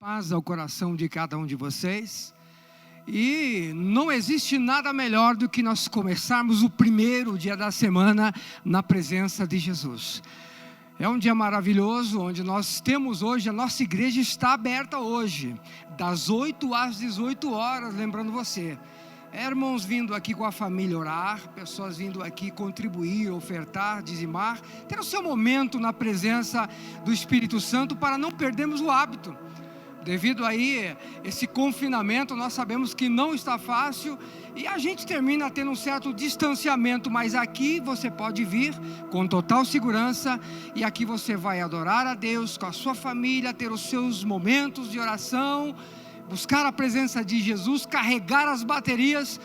Paz ao coração de cada um de vocês. E não existe nada melhor do que nós começarmos o primeiro dia da semana na presença de Jesus. É um dia maravilhoso, onde nós temos hoje, a nossa igreja está aberta hoje, das 8 às 18 horas, lembrando você. Irmãos vindo aqui com a família orar, pessoas vindo aqui contribuir, ofertar, dizimar, ter o seu momento na presença do Espírito Santo para não perdermos o hábito. Devido aí esse confinamento, nós sabemos que não está fácil e a gente termina tendo um certo distanciamento, mas aqui você pode vir com total segurança e aqui você vai adorar a Deus com a sua família, ter os seus momentos de oração, buscar a presença de Jesus, carregar as baterias,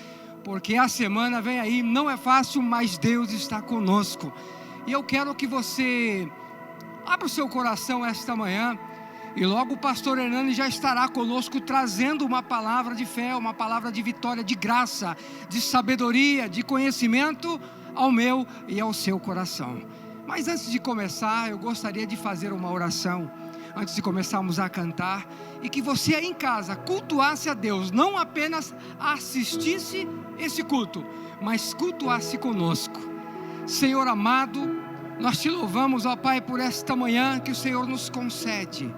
porque a semana vem aí, não é fácil, mas Deus está conosco. E eu quero que você abra o seu coração esta manhã. E logo o pastor Hernani já estará conosco trazendo uma palavra de fé, uma palavra de vitória, de graça, de sabedoria, de conhecimento ao meu e ao seu coração. Mas antes de começar, eu gostaria de fazer uma oração, antes de começarmos a cantar, e que você aí em casa cultuasse a Deus, não apenas assistisse esse culto, mas cultuasse conosco. Senhor amado, nós te louvamos, ó Pai, por esta manhã que o Senhor nos concede.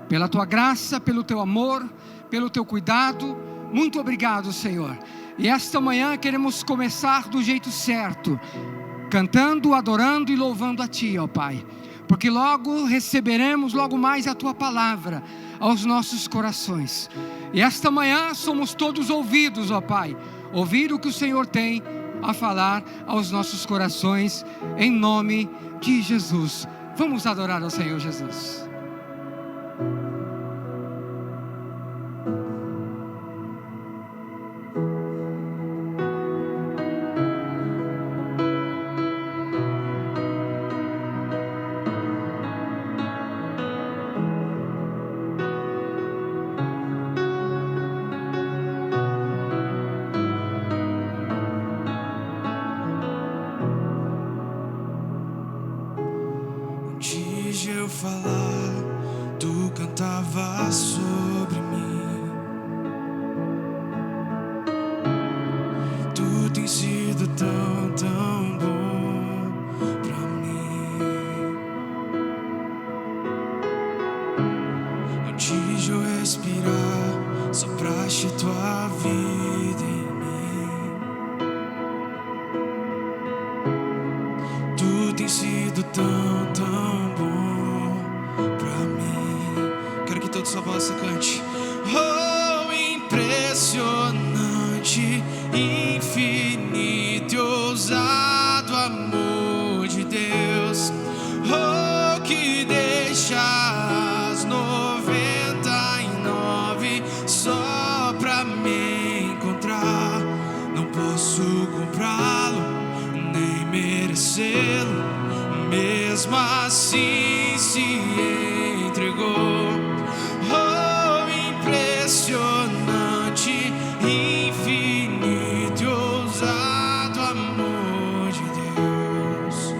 Pela tua graça, pelo teu amor, pelo teu cuidado, muito obrigado, Senhor. E esta manhã queremos começar do jeito certo, cantando, adorando e louvando a Ti, ó Pai, porque logo receberemos logo mais a Tua palavra aos nossos corações. E esta manhã somos todos ouvidos, ó Pai, ouvir o que o Senhor tem a falar aos nossos corações, em nome de Jesus. Vamos adorar ao Senhor Jesus. Falar, tu cantava sobre mim. Tu tens sido tão, tão bom pra mim. Antes de eu respirar, sopraste tua vida em mim. Tu tens sido tão, tão bom. Sua voz se cante. Oh, impressionante, infinito e ousado amor de Deus. Oh, que deixa as 99 só pra me encontrar. Não posso comprá-lo, nem merecê-lo. Mesmo assim se entregou. Impressionante, infinito e ousado amor de Deus.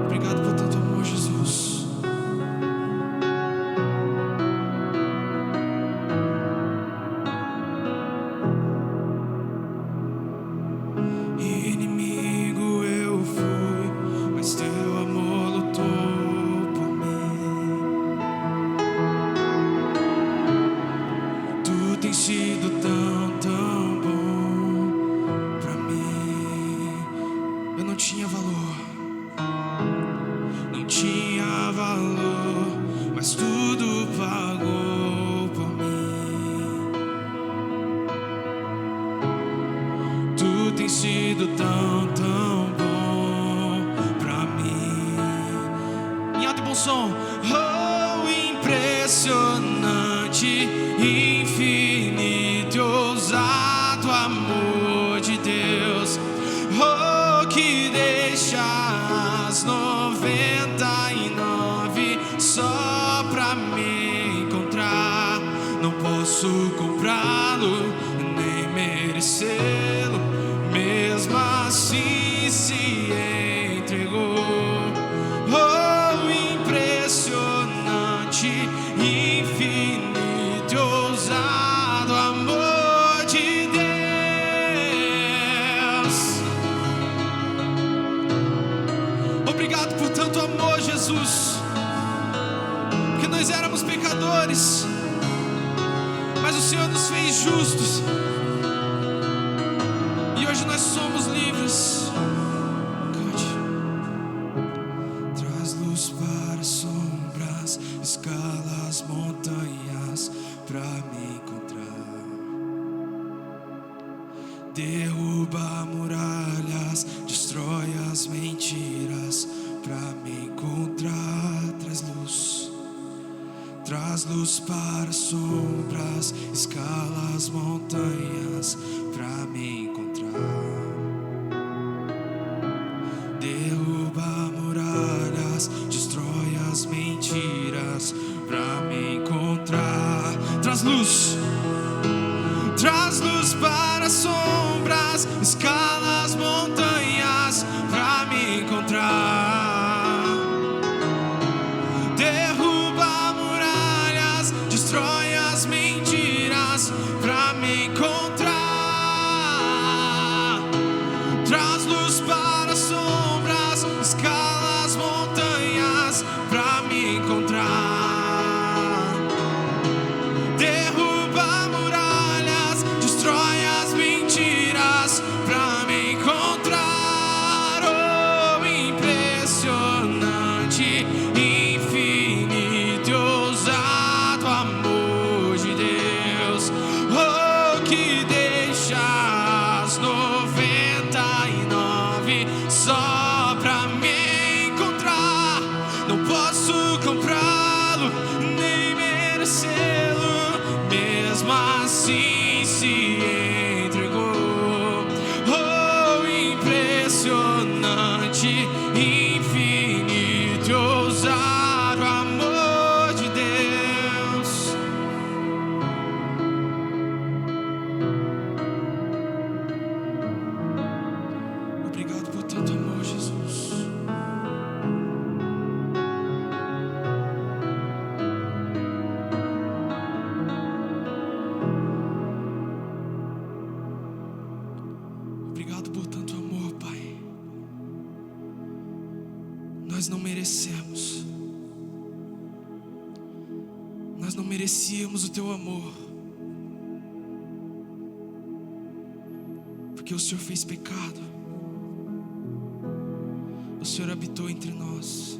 Obrigado por tanto amor, Jesus. Inimigo eu fui, mas teu amor lutou por mim. Tu tens sido tão, tão bom pra mim. Eu não tinha valor, não tinha valor, mas tudo pagou por mim. Tu tens sido tão, tão bom pra mim. Em alto e bom som. Oh, impressionante, infinito e ousado amor de Deus. Oh, que deixa as 99 só pra me encontrar. Não posso comprá-lo, nem merecê-lo. Mesmo assim se entregou. Oh, impressionante, infinito e ousado amor de Deus. Obrigado por tanto amor, Jesus, porque nós éramos pecadores, mas o Senhor nos fez justos, e hoje nós somos livres. Cante. Traz luz para as sombras, escala as montanhas pra me encontrar. Derruba muralhas, destrói as mentiras pra me encontrar. Traz luz para as sombras, escala as montanhas pra me encontrar. Derruba muralhas, destrói as mentiras pra me encontrar. Traz luz para as sombras, escala as montanhas pra me encontrar. Destrói as mentiras pra me encontrar. Traz luz para as sombras, escala as montanhas pra me encontrar. Derruba muralhas, destrói as mentiras pra me encontrar. Oh, impressionante, infinito e ousado amor de Deus, oh, que deixa as 99 só pra me encontrar. Não posso comprá-lo, nem merecê-lo, mesmo assim se entregou. Oh, impressionante, infinito e ousado amor de Deus. Obrigado por tanto amor, Jesus. Obrigado por tanto amor, Pai. Nós não merecemos. Nós não merecíamos o Teu amor, porque o Senhor fez pecado. O Senhor habitou entre nós,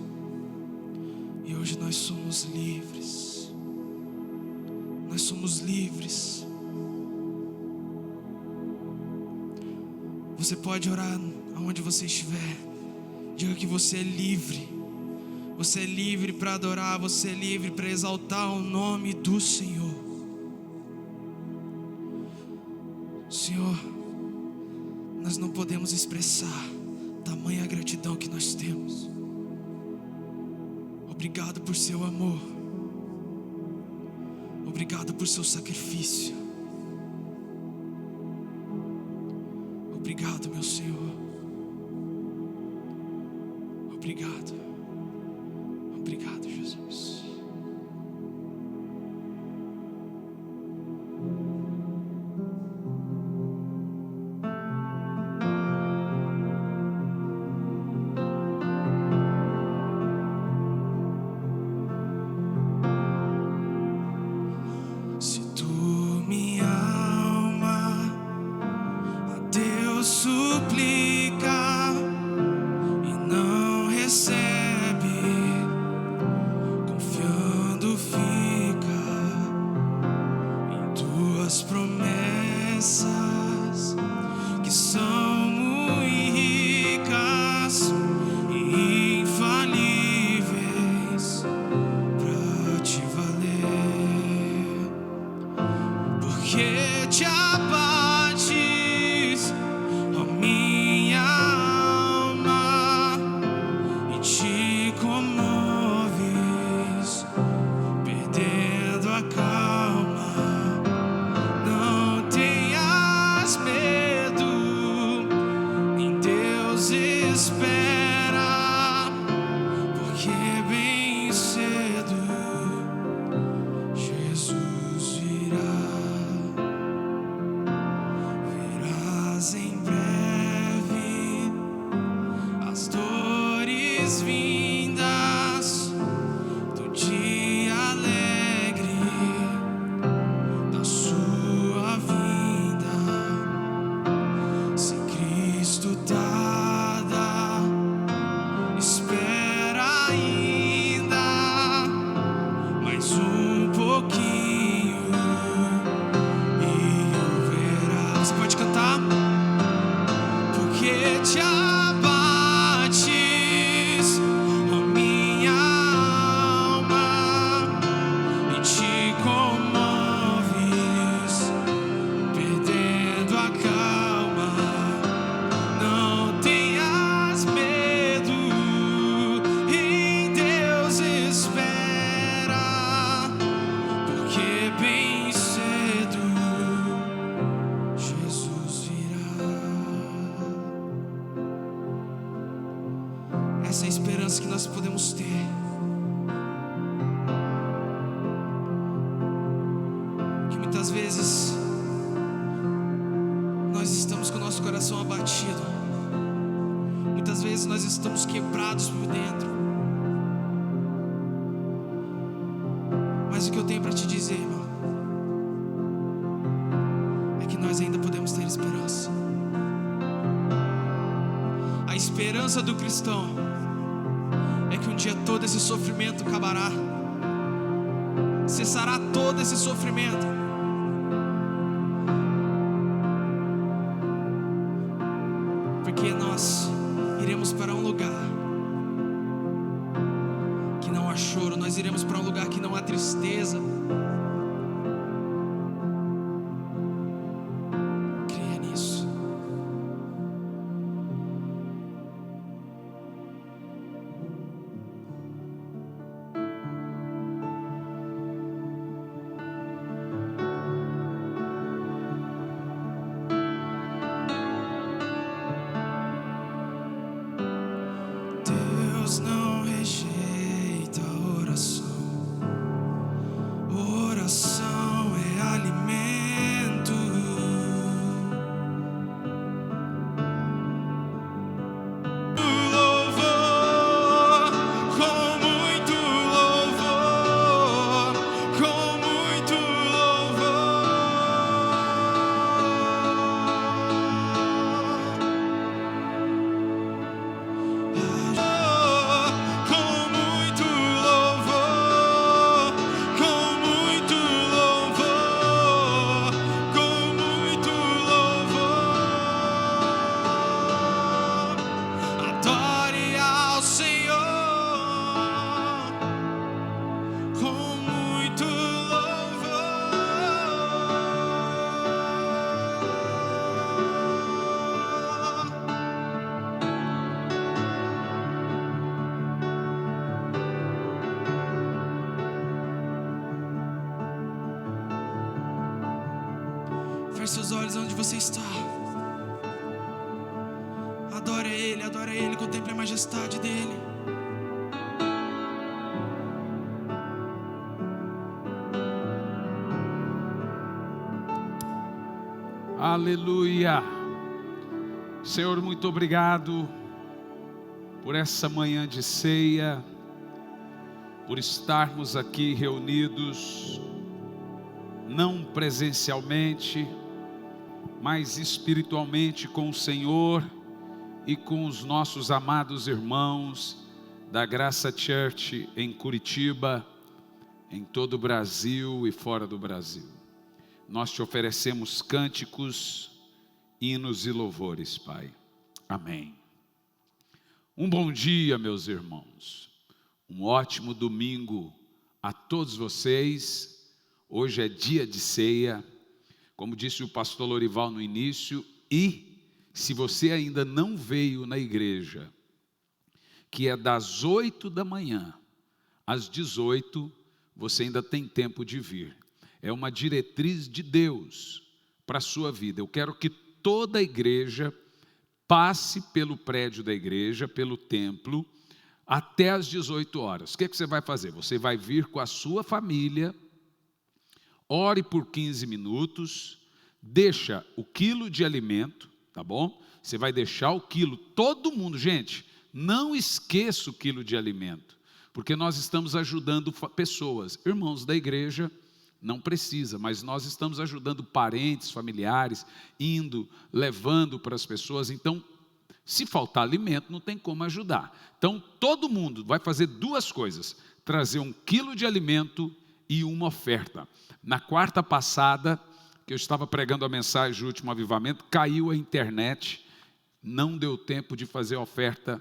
e hoje nós somos livres. Nós somos livres. Você pode orar aonde você estiver. Diga que você é livre. Você é livre para adorar. Você é livre para exaltar o nome do Senhor. Senhor, nós não podemos expressar tamanha gratidão que nós temos. Obrigado por seu amor. Obrigado por seu sacrifício. Obrigado, meu Senhor. Obrigado. Obrigado, Jesus. Se tu, minha alma, a Deus suplica e não recebe, confiando fica em tuas promessas, que são muito ricas e infalíveis pra te valer. Porque te abates, ó minha espera, porque bem cedo Jesus virá. Virás em breve, as dores vindas do dia alegre da sua vinda. Se Cristo tarda, espera ainda mais um pouquinho e eu verá. Você pode cantar? Porque te abates, a minha alma, e te comoves, perdendo a calma. Não tenhas medo, em Deus espera, porque bem cedo Jesus virá. Essa é a esperança que nós podemos ter. Que muitas vezes nós estamos com o nosso coração abatido. Muitas vezes nós estamos quebrados por dentro. Mas o que eu tenho para te dizer, irmão, é que nós ainda podemos ter esperança. A esperança do cristão é que um dia todo esse sofrimento acabará. Cessará todo esse sofrimento. Porque nós iremos para um lugar que não há choro. Nós iremos para um lugar que não há tristeza. Creia nisso. Deus não rejeita a oração. Oração é alimento. Louvor, com muito louvor, com muito adore ao Senhor com muito louvor. Feche seus olhos onde você está. Adore a Ele, contemple a majestade dEle. Aleluia. Senhor, muito obrigado por essa manhã de ceia, por estarmos aqui reunidos, não presencialmente, mas espiritualmente com o Senhor e com os nossos amados irmãos da Graça Church em Curitiba, em todo o Brasil e fora do Brasil. Nós te oferecemos cânticos, hinos e louvores, Pai. Amém. Um bom dia, meus irmãos. Um ótimo domingo a todos vocês. Hoje é dia de ceia, como disse o pastor Lorival no início, e se você ainda não veio na igreja, que é das 8 da manhã às 18, você ainda tem tempo de vir. É uma diretriz de Deus para a sua vida. Eu quero que toda a igreja passe pelo prédio da igreja, pelo templo, até às 18 horas. O que você vai fazer? Você vai vir com a sua família, ore por 15 minutos, deixa o quilo de alimento, tá bom? Você vai deixar o quilo, todo mundo, gente, não esqueça o quilo de alimento, porque nós estamos ajudando pessoas, irmãos da igreja, não precisa, mas nós estamos ajudando parentes, familiares, indo, levando para as pessoas. Então, se faltar alimento, não tem como ajudar. Então, todo mundo vai fazer duas coisas: trazer 1 quilo de alimento e uma oferta. Na quarta passada, que eu estava pregando a mensagem do último avivamento, caiu a internet, não deu tempo de fazer a oferta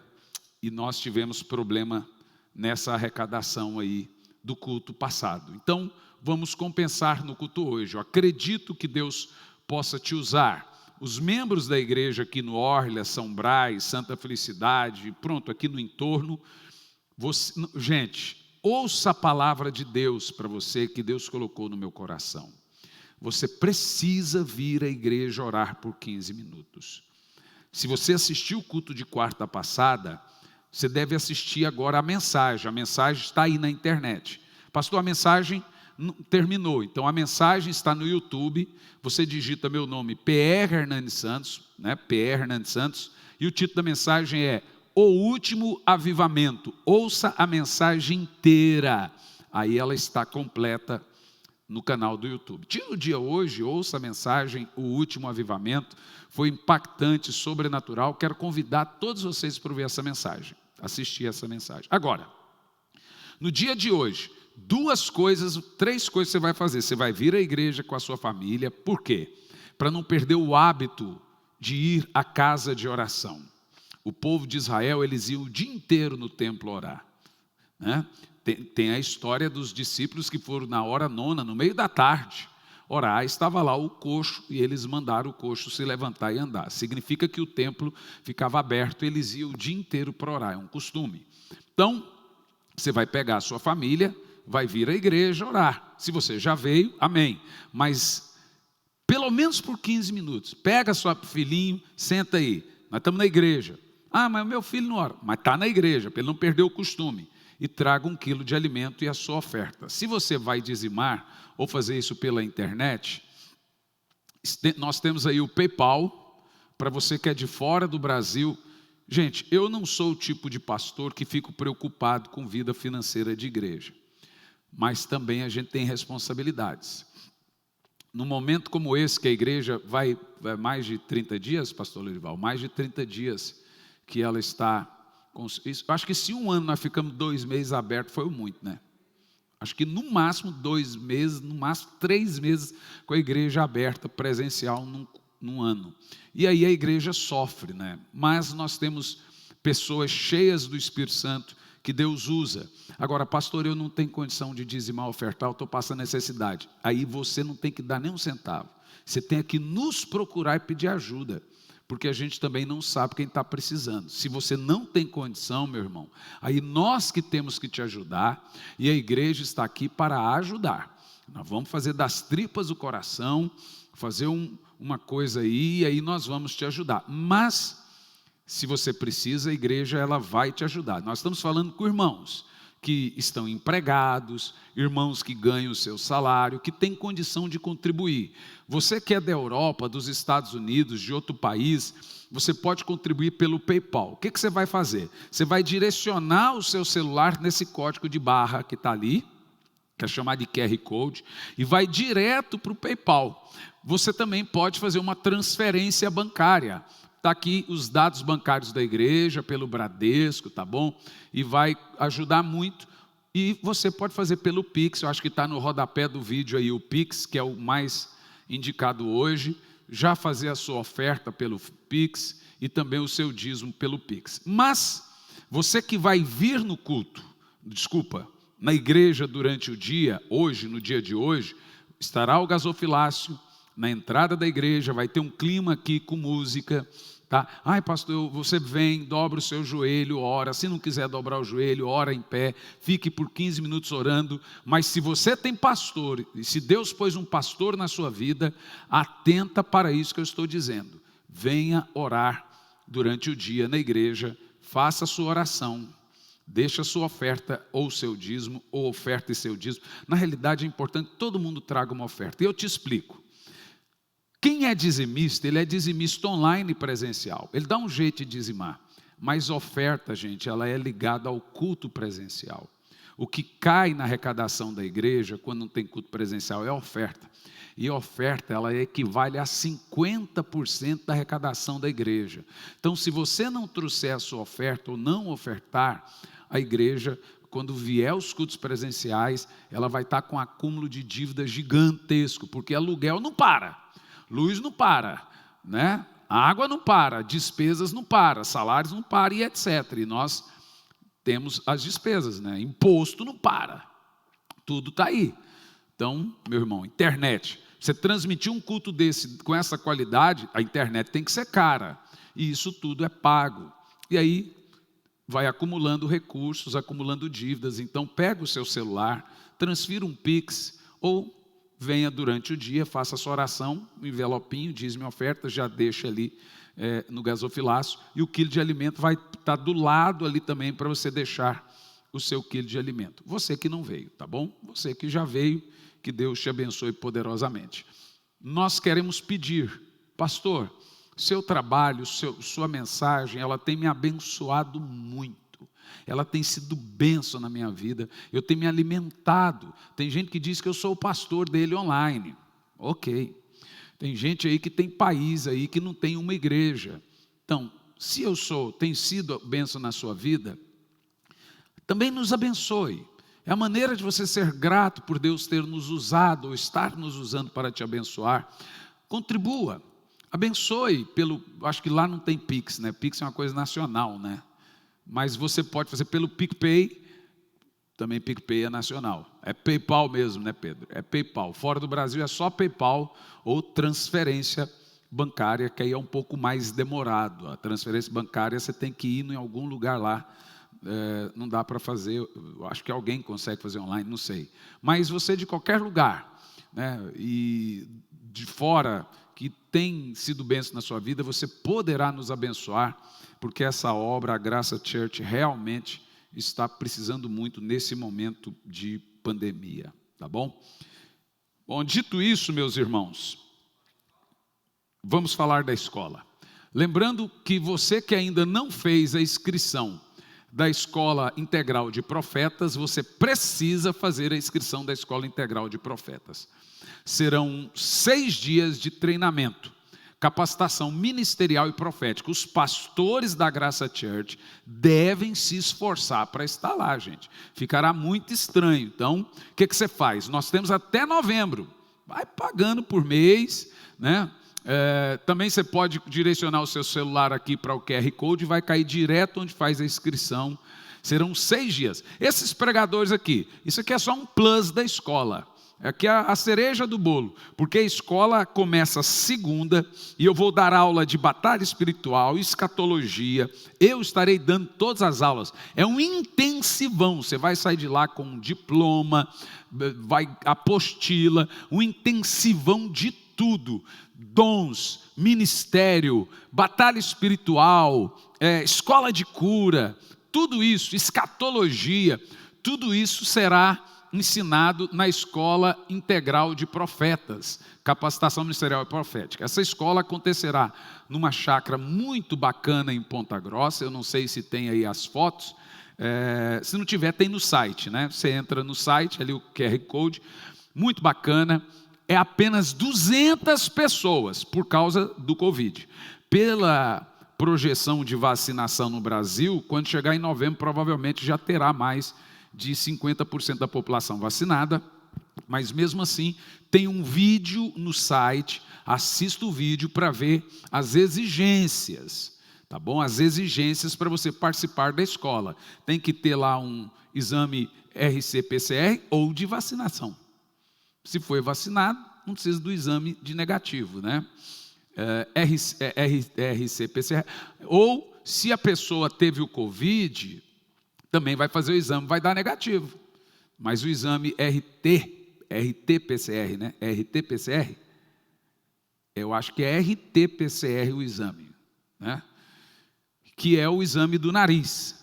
e nós tivemos problema nessa arrecadação aí do culto passado. Então, vamos compensar no culto hoje. Eu acredito que Deus possa te usar. Os membros da igreja aqui no Orla, São Brás, Santa Felicidade, pronto, aqui no entorno. Gente, ouça a palavra de Deus para você, que Deus colocou no meu coração. Você precisa vir à igreja orar por 15 minutos. Se você assistiu o culto de quarta passada, você deve assistir agora a mensagem. A mensagem está aí na internet. Pastor, a mensagem terminou, então a mensagem está no YouTube. Você digita meu nome, PR Hernandes Santos, né? PR Hernandes Santos, e o título da mensagem é O Último Avivamento. Ouça a mensagem inteira, aí ela está completa no canal do YouTube. Tira o dia hoje, ouça a mensagem O Último Avivamento, foi impactante, sobrenatural. Quero convidar todos vocês para ver essa mensagem, assistir essa mensagem. Agora, no dia de hoje, três coisas você vai fazer. Você vai vir à igreja com a sua família. Por quê? Para não perder o hábito de ir à casa de oração. O povo de Israel, eles iam o dia inteiro no templo orar, né? Tem a história dos discípulos que foram na hora nona, no meio da tarde, orar. Estava lá o coxo e eles mandaram o coxo se levantar e andar. Significa que o templo ficava aberto, eles iam o dia inteiro para orar, é um costume. Então, você vai pegar a sua família, vai vir à igreja orar. Se você já veio, amém. Mas, pelo menos por 15 minutos, pega seu filhinho, senta aí. Nós estamos na igreja. Ah, mas o meu filho não ora. Mas está na igreja, para ele não perder o costume. E traga 1 quilo de alimento e a sua oferta. Se você vai dizimar ou fazer isso pela internet, nós temos aí o PayPal, para você que é de fora do Brasil. Gente, eu não sou o tipo de pastor que fico preocupado com vida financeira de igreja. Mas também a gente tem responsabilidades. Num momento como esse, que a igreja vai mais de 30 dias, pastor Lorival, mais de 30 dias que ela está... Acho que se um ano nós ficamos 2 meses abertos, foi muito, né? Acho que no máximo 2 meses, no máximo 3 meses com a igreja aberta, presencial num ano. E aí a igreja sofre, né? Mas nós temos pessoas cheias do Espírito Santo que Deus usa. Agora, pastor, eu não tenho condição de dizimar, ofertar, eu estou passando necessidade. Aí você não tem que dar nem um centavo. Você tem que nos procurar e pedir ajuda, porque a gente também não sabe quem está precisando. Se você não tem condição, meu irmão, aí nós que temos que te ajudar, e a igreja está aqui para ajudar. Nós vamos fazer das tripas do coração, fazer uma coisa aí, e aí nós vamos te ajudar. Mas, se você precisa, a igreja ela vai te ajudar. Nós estamos falando com irmãos que estão empregados, irmãos que ganham o seu salário, que têm condição de contribuir. Você que é da Europa, dos Estados Unidos, de outro país, você pode contribuir pelo PayPal. O que você vai fazer? Você vai direcionar o seu celular nesse código de barra que está ali, que é chamado de QR Code, e vai direto para o PayPal. Você também pode fazer uma transferência bancária. Está aqui os dados bancários da igreja, pelo Bradesco, tá bom? E vai ajudar muito. E você pode fazer pelo Pix, eu acho que está no rodapé do vídeo aí o Pix, que é o mais indicado hoje. Já fazer a sua oferta pelo Pix e também o seu dízimo pelo Pix. Mas, você que vai vir no culto, na igreja durante o dia, hoje, no dia de hoje, estará o gasofilácio na entrada da igreja, vai ter um clima aqui com música, tá? Ai, pastor, você vem, dobra o seu joelho, ora. Se não quiser dobrar o joelho, ora em pé, fique por 15 minutos orando. Mas se você tem pastor, e se Deus pôs um pastor na sua vida, atenta para isso que eu estou dizendo. Venha orar durante o dia na igreja, faça a sua oração, deixa a sua oferta ou seu dízimo, ou oferta e seu dízimo. Na realidade é importante que todo mundo traga uma oferta. E eu te explico. Quem é dizimista, ele é dizimista online e presencial. Ele dá um jeito de dizimar. Mas oferta, gente, ela é ligada ao culto presencial. O que cai na arrecadação da igreja, quando não tem culto presencial, é oferta. E a oferta, ela equivale a 50% da arrecadação da igreja. Então, se você não trouxer a sua oferta ou não ofertar, a igreja, quando vier os cultos presenciais, ela vai estar com um acúmulo de dívida gigantesco, porque aluguel não para, luz não para, né? A água não para, despesas não para, salários não para e etc. E nós temos as despesas, né? Imposto não para, tudo está aí. Então, meu irmão, internet, você transmitir um culto desse com essa qualidade, a internet tem que ser cara, e isso tudo é pago. E aí vai acumulando recursos, acumulando dívidas. Então pega o seu celular, transfira um Pix, ou venha durante o dia, faça a sua oração, um envelopinho, dízimo e oferta, já deixa ali no gasofilácio, e o quilo de alimento vai estar do lado ali também para você deixar o seu quilo de alimento. Você que não veio, tá bom? Você que já veio, que Deus te abençoe poderosamente. Nós queremos pedir, pastor, seu trabalho, sua mensagem, ela tem me abençoado muito. Ela tem sido bênção na minha vida. Eu tenho me alimentado. Tem gente que diz que eu sou o pastor dele online. Ok. Tem gente aí que tem país aí que não tem uma igreja. Então, se eu tenho sido bênção na sua vida, também nos abençoe. É a maneira de você ser grato por Deus ter nos usado, ou estar nos usando para te abençoar. Contribua. Abençoe acho que lá não tem Pix, né? Pix é uma coisa nacional, né? Mas você pode fazer pelo PicPay, também PicPay é nacional. É PayPal mesmo, né, Pedro? É PayPal. Fora do Brasil é só PayPal ou transferência bancária, que aí é um pouco mais demorado. A transferência bancária você tem que ir em algum lugar lá. Não dá para fazer, eu acho que alguém consegue fazer online, não sei. Mas você de qualquer lugar, né, e de fora, que tem sido bênção na sua vida, você poderá nos abençoar, porque essa obra, a Graça Church, realmente está precisando muito nesse momento de pandemia, tá bom? Bom, dito isso, meus irmãos, vamos falar da escola. Lembrando que você que ainda não fez a inscrição da Escola Integral de Profetas, você precisa fazer a inscrição da Escola Integral de Profetas. Serão 6 dias de treinamento, capacitação ministerial e profética. Os pastores da Graça Church devem se esforçar para estar lá, gente. Ficará muito estranho. Então, o que você faz? Nós temos até novembro. Vai pagando por mês, né? Também você pode direcionar o seu celular aqui para o QR Code e vai cair direto onde faz a inscrição. Serão 6 dias. Esses pregadores aqui, isso aqui é só um plus da escola. Aqui é a cereja do bolo, porque a escola começa segunda e eu vou dar aula de batalha espiritual, escatologia, eu estarei dando todas as aulas. É um intensivão, você vai sair de lá com um diploma, apostila, um intensivão de tudo. Dons, ministério, batalha espiritual, escola de cura, tudo isso, escatologia, tudo isso será ensinado na Escola Integral de Profetas, capacitação ministerial e profética. Essa escola acontecerá numa chácara muito bacana em Ponta Grossa. Eu não sei se tem aí as fotos, se não tiver tem no site, né? Você entra no site, ali o QR Code, muito bacana. É apenas 200 pessoas por causa do Covid. Pela projeção de vacinação no Brasil, quando chegar em novembro, provavelmente já terá mais de 50% da população vacinada, mas mesmo assim, tem um vídeo no site, assista o vídeo para ver as exigências, tá bom? As exigências para você participar da escola. Tem que ter lá um exame RC-PCR ou de vacinação. Se foi vacinado, não precisa do exame de negativo, né? RC-PCR. Ou, se a pessoa teve o Covid, também vai fazer o exame, vai dar negativo. Mas o exame RT-PCR, né? RT-PCR, eu acho que é RT-PCR o exame, né? que é o exame do nariz,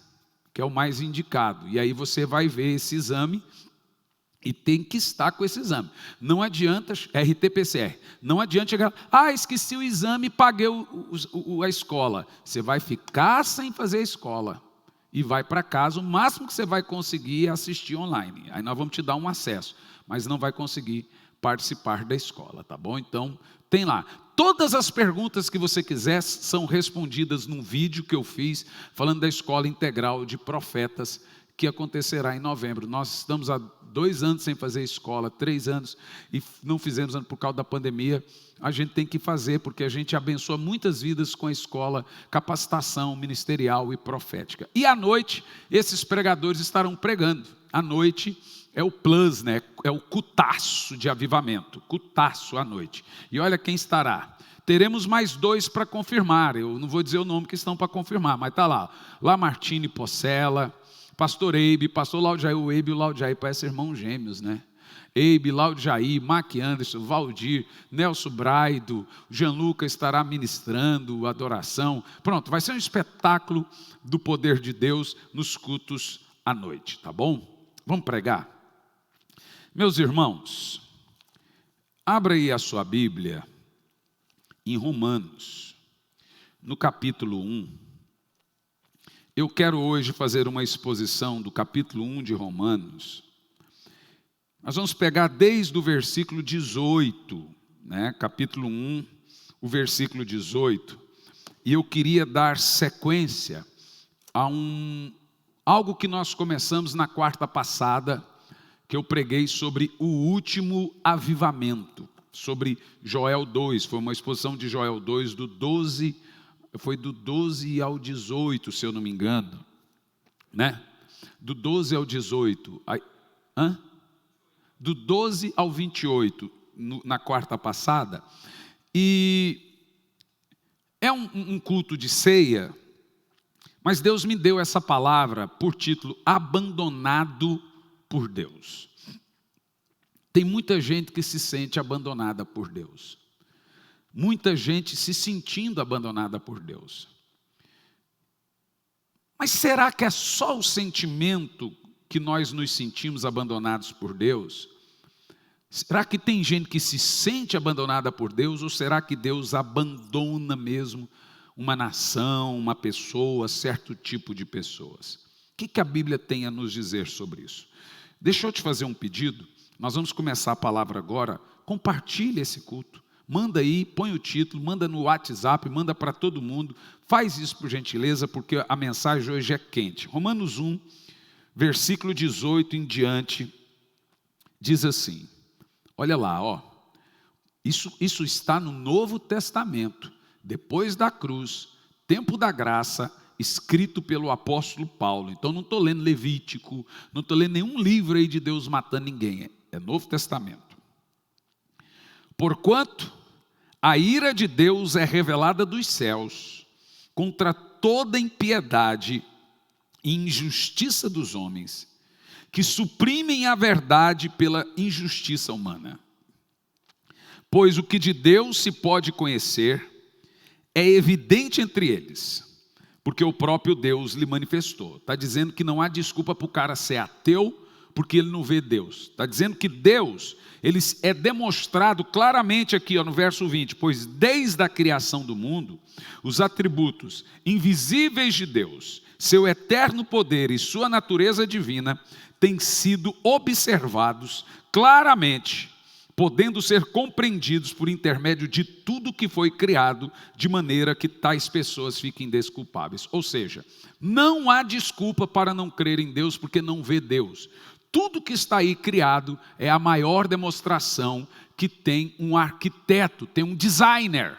que é o mais indicado. E aí você vai ver esse exame e tem que estar com esse exame. Não adianta, RT-PCR, não adianta chegar, esqueci o exame e paguei a escola. Você vai ficar sem fazer a escola e vai para casa. O máximo que você vai conseguir é assistir online. Aí nós vamos te dar um acesso, mas não vai conseguir participar da escola, tá bom? Então, tem lá. Todas as perguntas que você quiser são respondidas num vídeo que eu fiz, falando da Escola Integral de Profetas, que acontecerá em novembro. Nós estamos há 2 anos sem fazer escola, 3 anos, e não fizemos por causa da pandemia. A gente tem que fazer, porque a gente abençoa muitas vidas com a escola, capacitação ministerial e profética. E à noite, esses pregadores estarão pregando. À noite é o plus, né? É o cutaço de avivamento, cutaço à noite. E olha quem estará. Teremos mais 2 para confirmar. Eu não vou dizer o nome que estão para confirmar, mas está lá. Lamartine Pocella, Pastor Eibe, Pastor Laudiaí. O Eibe e o Laudiaí parecem irmãos gêmeos, né? Eibe, Laudiaí, Mac Anderson, Valdir, Nelson Braido, Gianluca estará ministrando adoração. Pronto, vai ser um espetáculo do poder de Deus nos cultos à noite, tá bom? Vamos pregar? Meus irmãos, abra aí a sua Bíblia em Romanos, no capítulo 1. Eu quero hoje fazer uma exposição do capítulo 1 de Romanos. Nós vamos pegar desde o versículo 18, né? Capítulo 1, o versículo 18. E eu queria dar sequência a algo que nós começamos na quarta passada, que eu preguei sobre o último avivamento, sobre Joel 2. Foi uma exposição de Joel 2, foi do 12 ao 18, se eu não me engano, né? Do 12 ao 18, do 12 ao 28, na quarta passada. E é um culto de ceia, mas Deus me deu essa palavra por título, abandonado por Deus. Tem muita gente que se sente abandonada por Deus. Muita gente se sentindo abandonada por Deus. Mas será que é só o sentimento que nós nos sentimos abandonados por Deus? Será que tem gente que se sente abandonada por Deus? Ou será que Deus abandona mesmo uma nação, uma pessoa, certo tipo de pessoas? O que a Bíblia tem a nos dizer sobre isso? Deixa eu te fazer um pedido. Nós vamos começar a palavra agora. Compartilhe esse culto. Manda aí, põe o título, manda no WhatsApp, manda para todo mundo. Faz isso por gentileza, porque a mensagem hoje é quente. Romanos 1, versículo 18 em diante, diz assim. Olha lá, ó. Isso está no Novo Testamento, depois da cruz, tempo da graça, escrito pelo apóstolo Paulo. Então não estou lendo Levítico, não estou lendo nenhum livro aí de Deus matando ninguém. É Novo Testamento. Porquanto a ira de Deus é revelada dos céus contra toda impiedade e injustiça dos homens, que suprimem a verdade pela injustiça humana. Pois o que de Deus se pode conhecer é evidente entre eles, porque o próprio Deus lhe manifestou. Está dizendo que não há desculpa para o cara ser ateu, porque ele não vê Deus. Está dizendo que Deus, ele é demonstrado claramente aqui no verso 20, pois desde a criação do mundo, os atributos invisíveis de Deus, seu eterno poder e sua natureza divina, têm sido observados claramente, podendo ser compreendidos por intermédio de tudo que foi criado, de maneira que tais pessoas fiquem desculpáveis. Ou seja, não há desculpa para não crer em Deus, porque não vê Deus. Tudo que está aí criado é a maior demonstração que tem um arquiteto, tem um designer.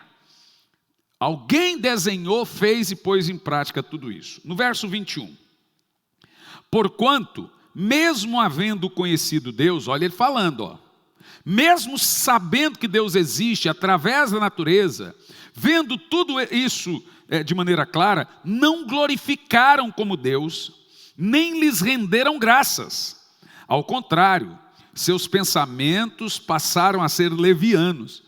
Alguém desenhou, fez e pôs em prática tudo isso. No verso 21. Porquanto, mesmo havendo conhecido Deus, olha ele falando, ó. Mesmo sabendo que Deus existe através da natureza, vendo tudo isso de maneira clara, não glorificaram como Deus, nem lhes renderam graças. Ao contrário, seus pensamentos passaram a ser levianos,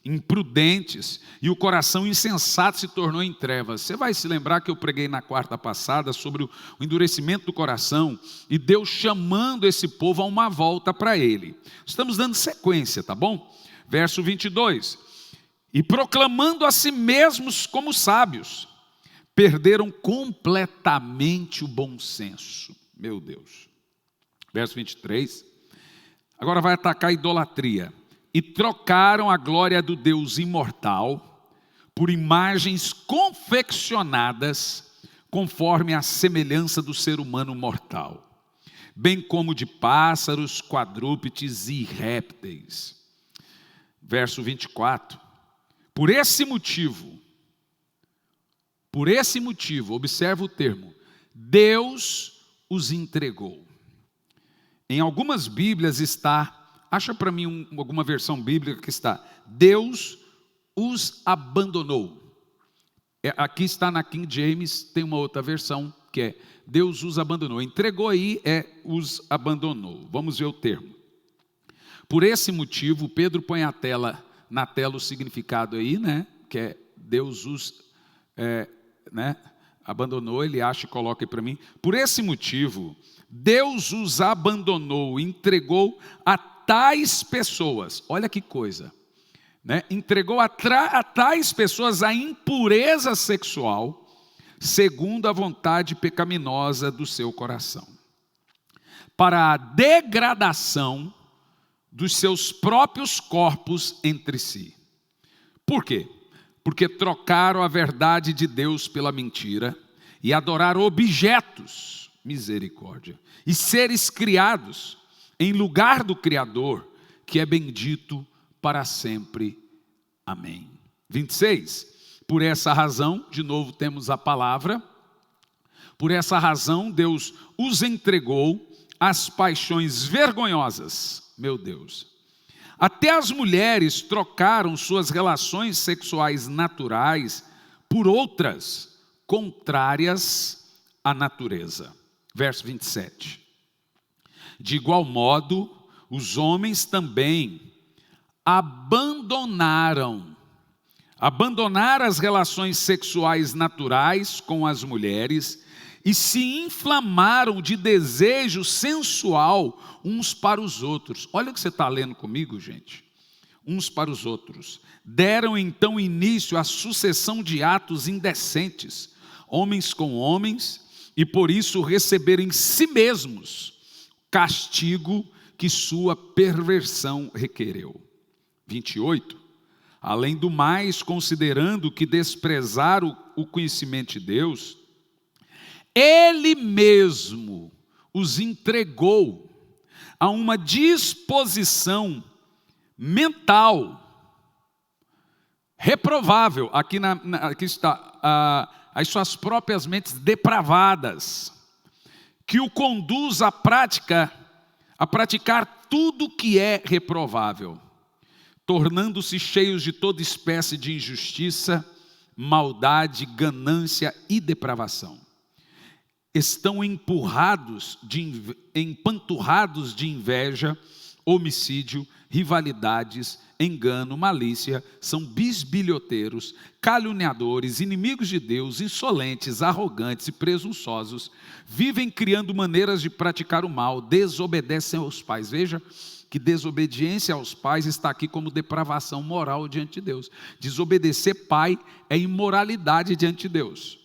imprudentes, e o coração insensato se tornou em trevas. Você vai se lembrar que eu preguei na quarta passada sobre o endurecimento do coração e Deus chamando esse povo a uma volta para Ele. Estamos dando sequência, tá bom? Verso 22. E proclamando a si mesmos como sábios, perderam completamente o bom senso. Meu Deus. Verso 23. Agora vai atacar a idolatria. E trocaram a glória do Deus imortal por imagens confeccionadas conforme a semelhança do ser humano mortal, bem como de pássaros, quadrúpedes e répteis. Verso 24. Por esse motivo, observa o termo, Deus os entregou. Em algumas Bíblias está, acha para mim alguma versão bíblica que está, Deus os abandonou. Aqui está na King James, tem uma outra versão que é Deus os abandonou. Entregou aí os abandonou. Vamos ver o termo. Por esse motivo, Pedro põe na tela o significado aí, né? Que é Deus os abandonou, ele acha e coloca aí para mim. Por esse motivo, Deus os abandonou, entregou a tais pessoas, olha que coisa, né? Entregou a tais pessoas a impureza sexual, segundo a vontade pecaminosa do seu coração, para a degradação dos seus próprios corpos entre si. Por quê? Porque trocaram a verdade de Deus pela mentira e adoraram objetos, misericórdia, e seres criados em lugar do Criador, que é bendito para sempre. Amém. 26. Por essa razão, de novo temos a palavra, por essa razão Deus os entregou às paixões vergonhosas. Meu Deus. Até as mulheres trocaram suas relações sexuais naturais por outras contrárias à natureza. Verso 27. De igual modo, os homens também abandonaram as relações sexuais naturais com as mulheres e se inflamaram de desejo sensual uns para os outros. Olha o que você está lendo comigo, gente. Uns para os outros. Deram então início à sucessão de atos indecentes, homens com homens, e por isso receberam em si mesmos castigo que sua perversão requereu. 28. Além do mais, considerando que desprezaram o conhecimento de Deus, Ele mesmo os entregou a uma disposição mental reprovável. Aqui está, as suas próprias mentes depravadas, que o conduz à praticar tudo que é reprovável, tornando-se cheios de toda espécie de injustiça, maldade, ganância e depravação. Estão empanturrados de inveja, homicídio, rivalidades, engano, malícia, são bisbilhoteiros, caluniadores, inimigos de Deus, insolentes, arrogantes e presunçosos, vivem criando maneiras de praticar o mal, desobedecem aos pais. Veja que desobediência aos pais está aqui como depravação moral diante de Deus. Desobedecer pai é imoralidade diante de Deus.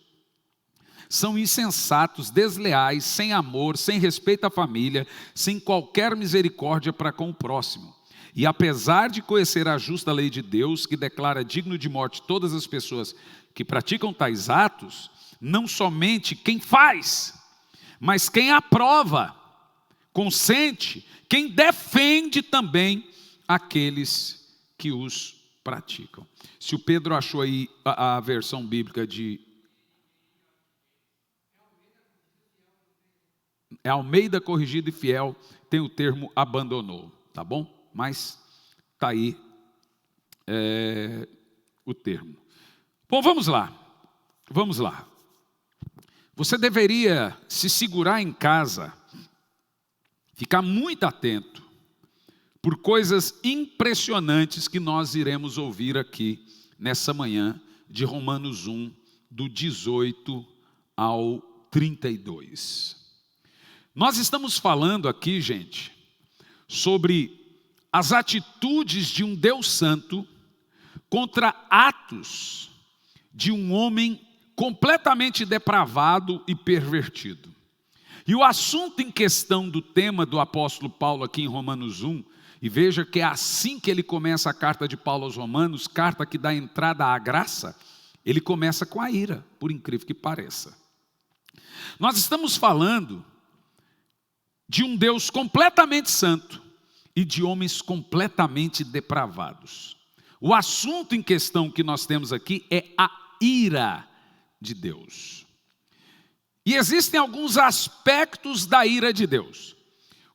São insensatos, desleais, sem amor, sem respeito à família, sem qualquer misericórdia para com o próximo. E apesar de conhecer a justa lei de Deus, que declara digno de morte todas as pessoas que praticam tais atos, não somente quem faz, mas quem aprova, consente, quem defende também aqueles que os praticam. Se o Pedro achou aí a versão bíblica de Almeida Corrigida e Fiel, tem o termo abandonou, tá bom? Mas está aí o termo. Bom, vamos lá. Você deveria se segurar em casa, ficar muito atento, por coisas impressionantes que nós iremos ouvir aqui nessa manhã de Romanos 1, do 18 ao 32. Nós estamos falando aqui, gente, sobre as atitudes de um Deus Santo contra atos de um homem completamente depravado e pervertido. E o assunto em questão do tema do apóstolo Paulo aqui em Romanos 1, e veja que é assim que ele começa a carta de Paulo aos Romanos, carta que dá entrada à graça, ele começa com a ira, por incrível que pareça. Nós estamos falando de um Deus completamente santo e de homens completamente depravados. O assunto em questão que nós temos aqui é a ira de Deus. E existem alguns aspectos da ira de Deus.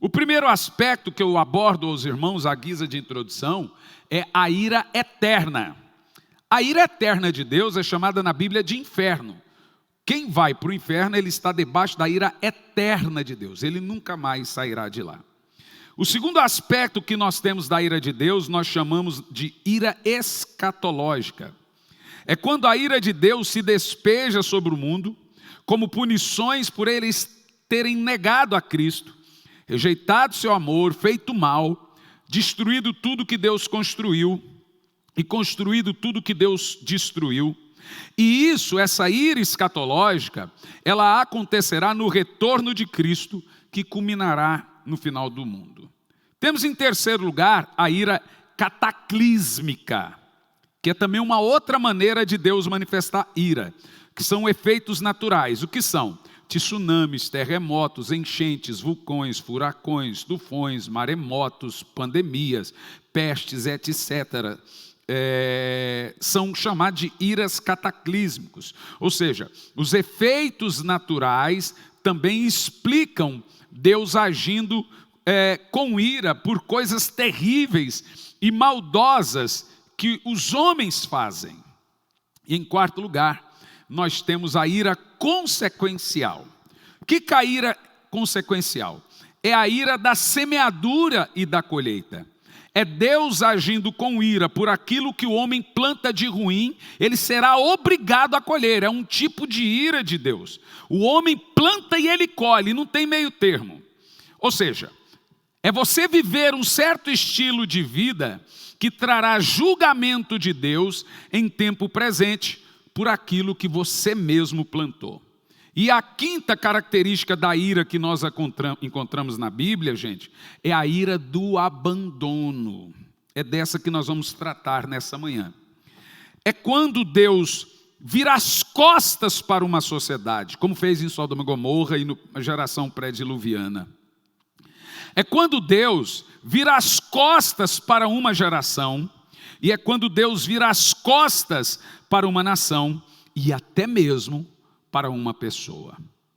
O primeiro aspecto que eu abordo aos irmãos à guisa de introdução é a ira eterna. A ira eterna de Deus é chamada na Bíblia de inferno. Quem vai para o inferno, ele está debaixo da ira eterna de Deus. Ele nunca mais sairá de lá. O segundo aspecto que nós temos da ira de Deus, nós chamamos de ira escatológica. É quando a ira de Deus se despeja sobre o mundo, como punições por eles terem negado a Cristo, rejeitado seu amor, feito mal, destruído tudo que Deus construiu e construído tudo que Deus destruiu. E essa ira escatológica, ela acontecerá no retorno de Cristo, que culminará no final do mundo. Temos em terceiro lugar a ira cataclísmica, que é também uma outra maneira de Deus manifestar ira, que são efeitos naturais. O que são? Tsunamis, terremotos, enchentes, vulcões, furacões, tufões, maremotos, pandemias, pestes, etc. São chamados de iras cataclísmicos. Ou seja, os efeitos naturais também explicam Deus agindo com ira por coisas terríveis e maldosas que os homens fazem. E em quarto lugar, nós temos a ira consequencial. O que é a ira consequencial? É a ira da semeadura e da colheita. É Deus agindo com ira por aquilo que o homem planta de ruim, ele será obrigado a colher. É um tipo de ira de Deus. O homem planta e ele colhe, não tem meio termo. Ou seja, é você viver um certo estilo de vida que trará julgamento de Deus em tempo presente por aquilo que você mesmo plantou. E a quinta característica da ira que nós encontramos na Bíblia, gente, é a ira do abandono. É dessa que nós vamos tratar nessa manhã. É quando Deus vira as costas para uma sociedade, como fez em Sodoma e Gomorra e na geração pré-diluviana. É quando Deus vira as costas para uma geração, e é quando Deus vira as costas para uma nação, e até mesmo para uma pessoa.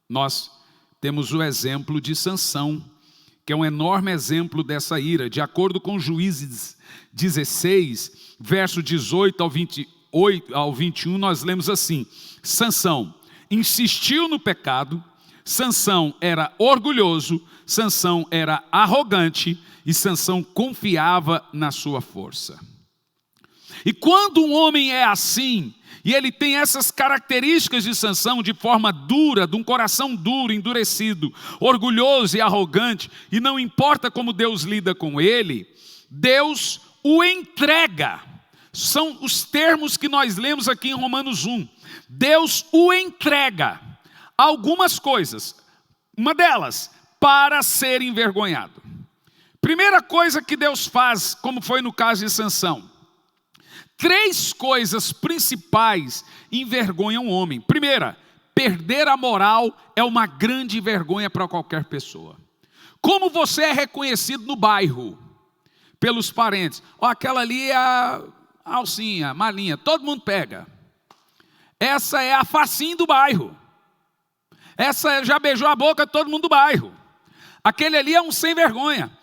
Nós temos o exemplo de Sansão, que é um enorme exemplo dessa ira. De acordo com Juízes 16, verso 18 ao 21, nós lemos assim: Sansão insistiu no pecado, Sansão era orgulhoso, Sansão era arrogante e Sansão confiava na sua força. E quando um homem é assim, e ele tem essas características de Sansão de forma dura, de um coração duro, endurecido, orgulhoso e arrogante, e não importa como Deus lida com ele, Deus o entrega. São os termos que nós lemos aqui em Romanos 1. Deus o entrega a algumas coisas, uma delas, para ser envergonhado. Primeira coisa que Deus faz, como foi no caso de Sansão, 3 coisas principais envergonham o homem. Primeira, perder a moral é uma grande vergonha para qualquer pessoa. Como você é reconhecido no bairro, pelos parentes? Aquela ali é a Alcinha, a Malinha, todo mundo pega. Essa é a facinha do bairro. Essa já beijou a boca de todo mundo do bairro. Aquele ali é um sem vergonha.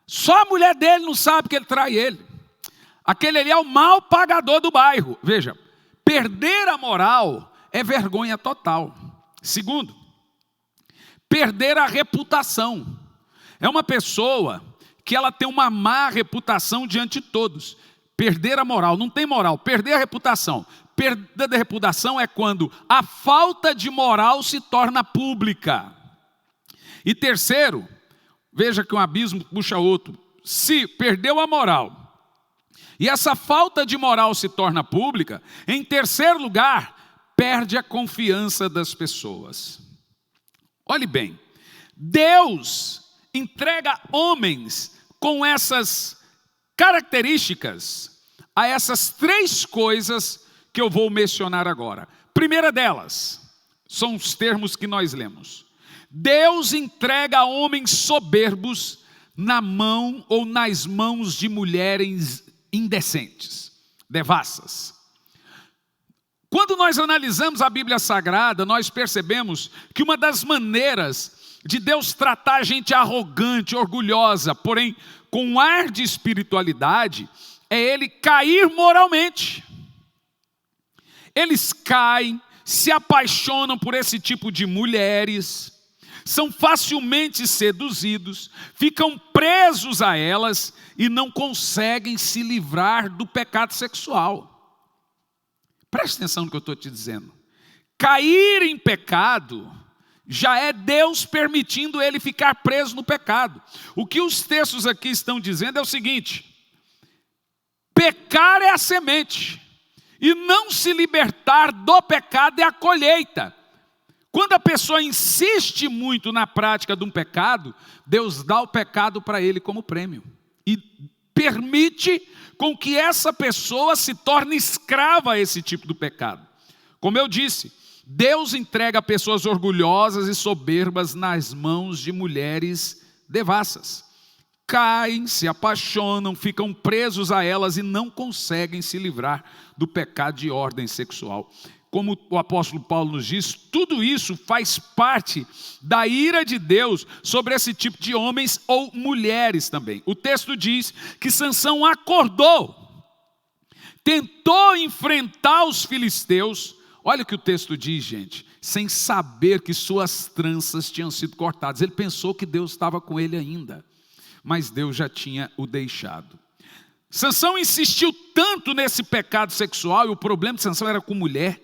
Só a mulher dele não sabe que ele trai ele. Aquele ali é o mal pagador do bairro. Veja, perder a moral é vergonha total. Segundo, perder a reputação. É uma pessoa que ela tem uma má reputação diante de todos. Perder a moral, não tem moral, perder a reputação. Perda da reputação é quando a falta de moral se torna pública. E terceiro, veja que um abismo puxa outro. Se perdeu a moral e essa falta de moral se torna pública, em terceiro lugar, perde a confiança das pessoas. Olhe bem, Deus entrega homens com essas características a essas três coisas que eu vou mencionar agora. Primeira delas, são os termos que nós lemos. Deus entrega homens soberbos na mão ou nas mãos de mulheres indecentes, devassas. Quando nós analisamos a Bíblia Sagrada, nós percebemos que uma das maneiras de Deus tratar a gente arrogante, orgulhosa, porém com um ar de espiritualidade, é Ele cair moralmente. Eles caem, se apaixonam por esse tipo de mulheres, são facilmente seduzidos, ficam presos a elas e não conseguem se livrar do pecado sexual. Preste atenção no que eu estou te dizendo. Cair em pecado já é Deus permitindo ele ficar preso no pecado. O que os textos aqui estão dizendo é o seguinte: pecar é a semente, e não se libertar do pecado é a colheita. Quando a pessoa insiste muito na prática de um pecado, Deus dá o pecado para ele como prêmio. E permite com que essa pessoa se torne escrava a esse tipo de pecado. Como eu disse, Deus entrega pessoas orgulhosas e soberbas nas mãos de mulheres devassas. Caem, se apaixonam, ficam presos a elas e não conseguem se livrar do pecado de ordem sexual. Como o apóstolo Paulo nos diz, tudo isso faz parte da ira de Deus sobre esse tipo de homens ou mulheres também. O texto diz que Sansão acordou, tentou enfrentar os filisteus. Olha o que o texto diz, gente, sem saber que suas tranças tinham sido cortadas. Ele pensou que Deus estava com ele ainda, mas Deus já tinha o deixado. Sansão insistiu tanto nesse pecado sexual, e o problema de Sansão era com mulher.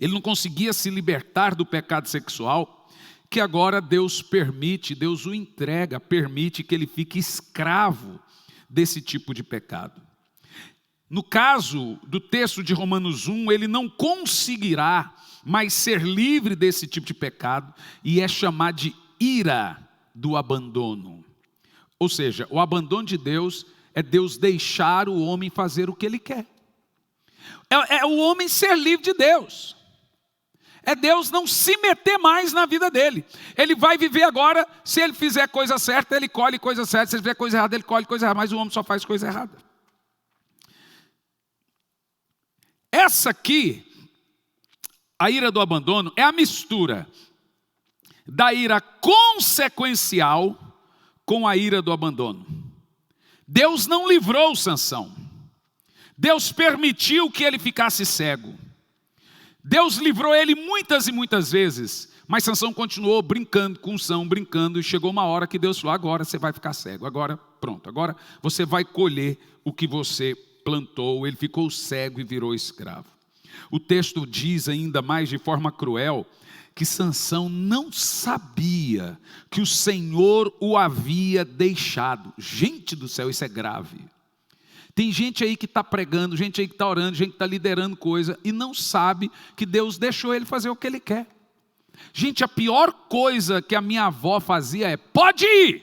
Ele não conseguia se libertar do pecado sexual, que agora Deus permite, Deus o entrega, permite que ele fique escravo desse tipo de pecado. No caso do texto de Romanos 1, ele não conseguirá mais ser livre desse tipo de pecado, e é chamado de ira do abandono. Ou seja, o abandono de Deus é Deus deixar o homem fazer o que ele quer. É o homem ser livre de Deus. É Deus não se meter mais na vida dele. Ele vai viver agora, se ele fizer coisa certa, ele colhe coisa certa. Se ele fizer coisa errada, ele colhe coisa errada. Mas o homem só faz coisa errada. Essa aqui, a ira do abandono, é a mistura da ira consequencial com a ira do abandono. Deus não livrou Sansão. Deus permitiu que ele ficasse cego. Deus livrou ele muitas e muitas vezes, mas Sansão continuou brincando com unção, brincando, e chegou uma hora que Deus falou: agora você vai ficar cego, agora pronto, agora você vai colher o que você plantou. Ele ficou cego e virou escravo. O texto diz ainda mais de forma cruel, que Sansão não sabia que o Senhor o havia deixado. Gente do céu, isso é grave. Tem gente aí que está pregando, gente aí que está orando, gente que está liderando coisa e não sabe que Deus deixou ele fazer o que ele quer. Gente, a pior coisa que a minha avó fazia é: pode ir,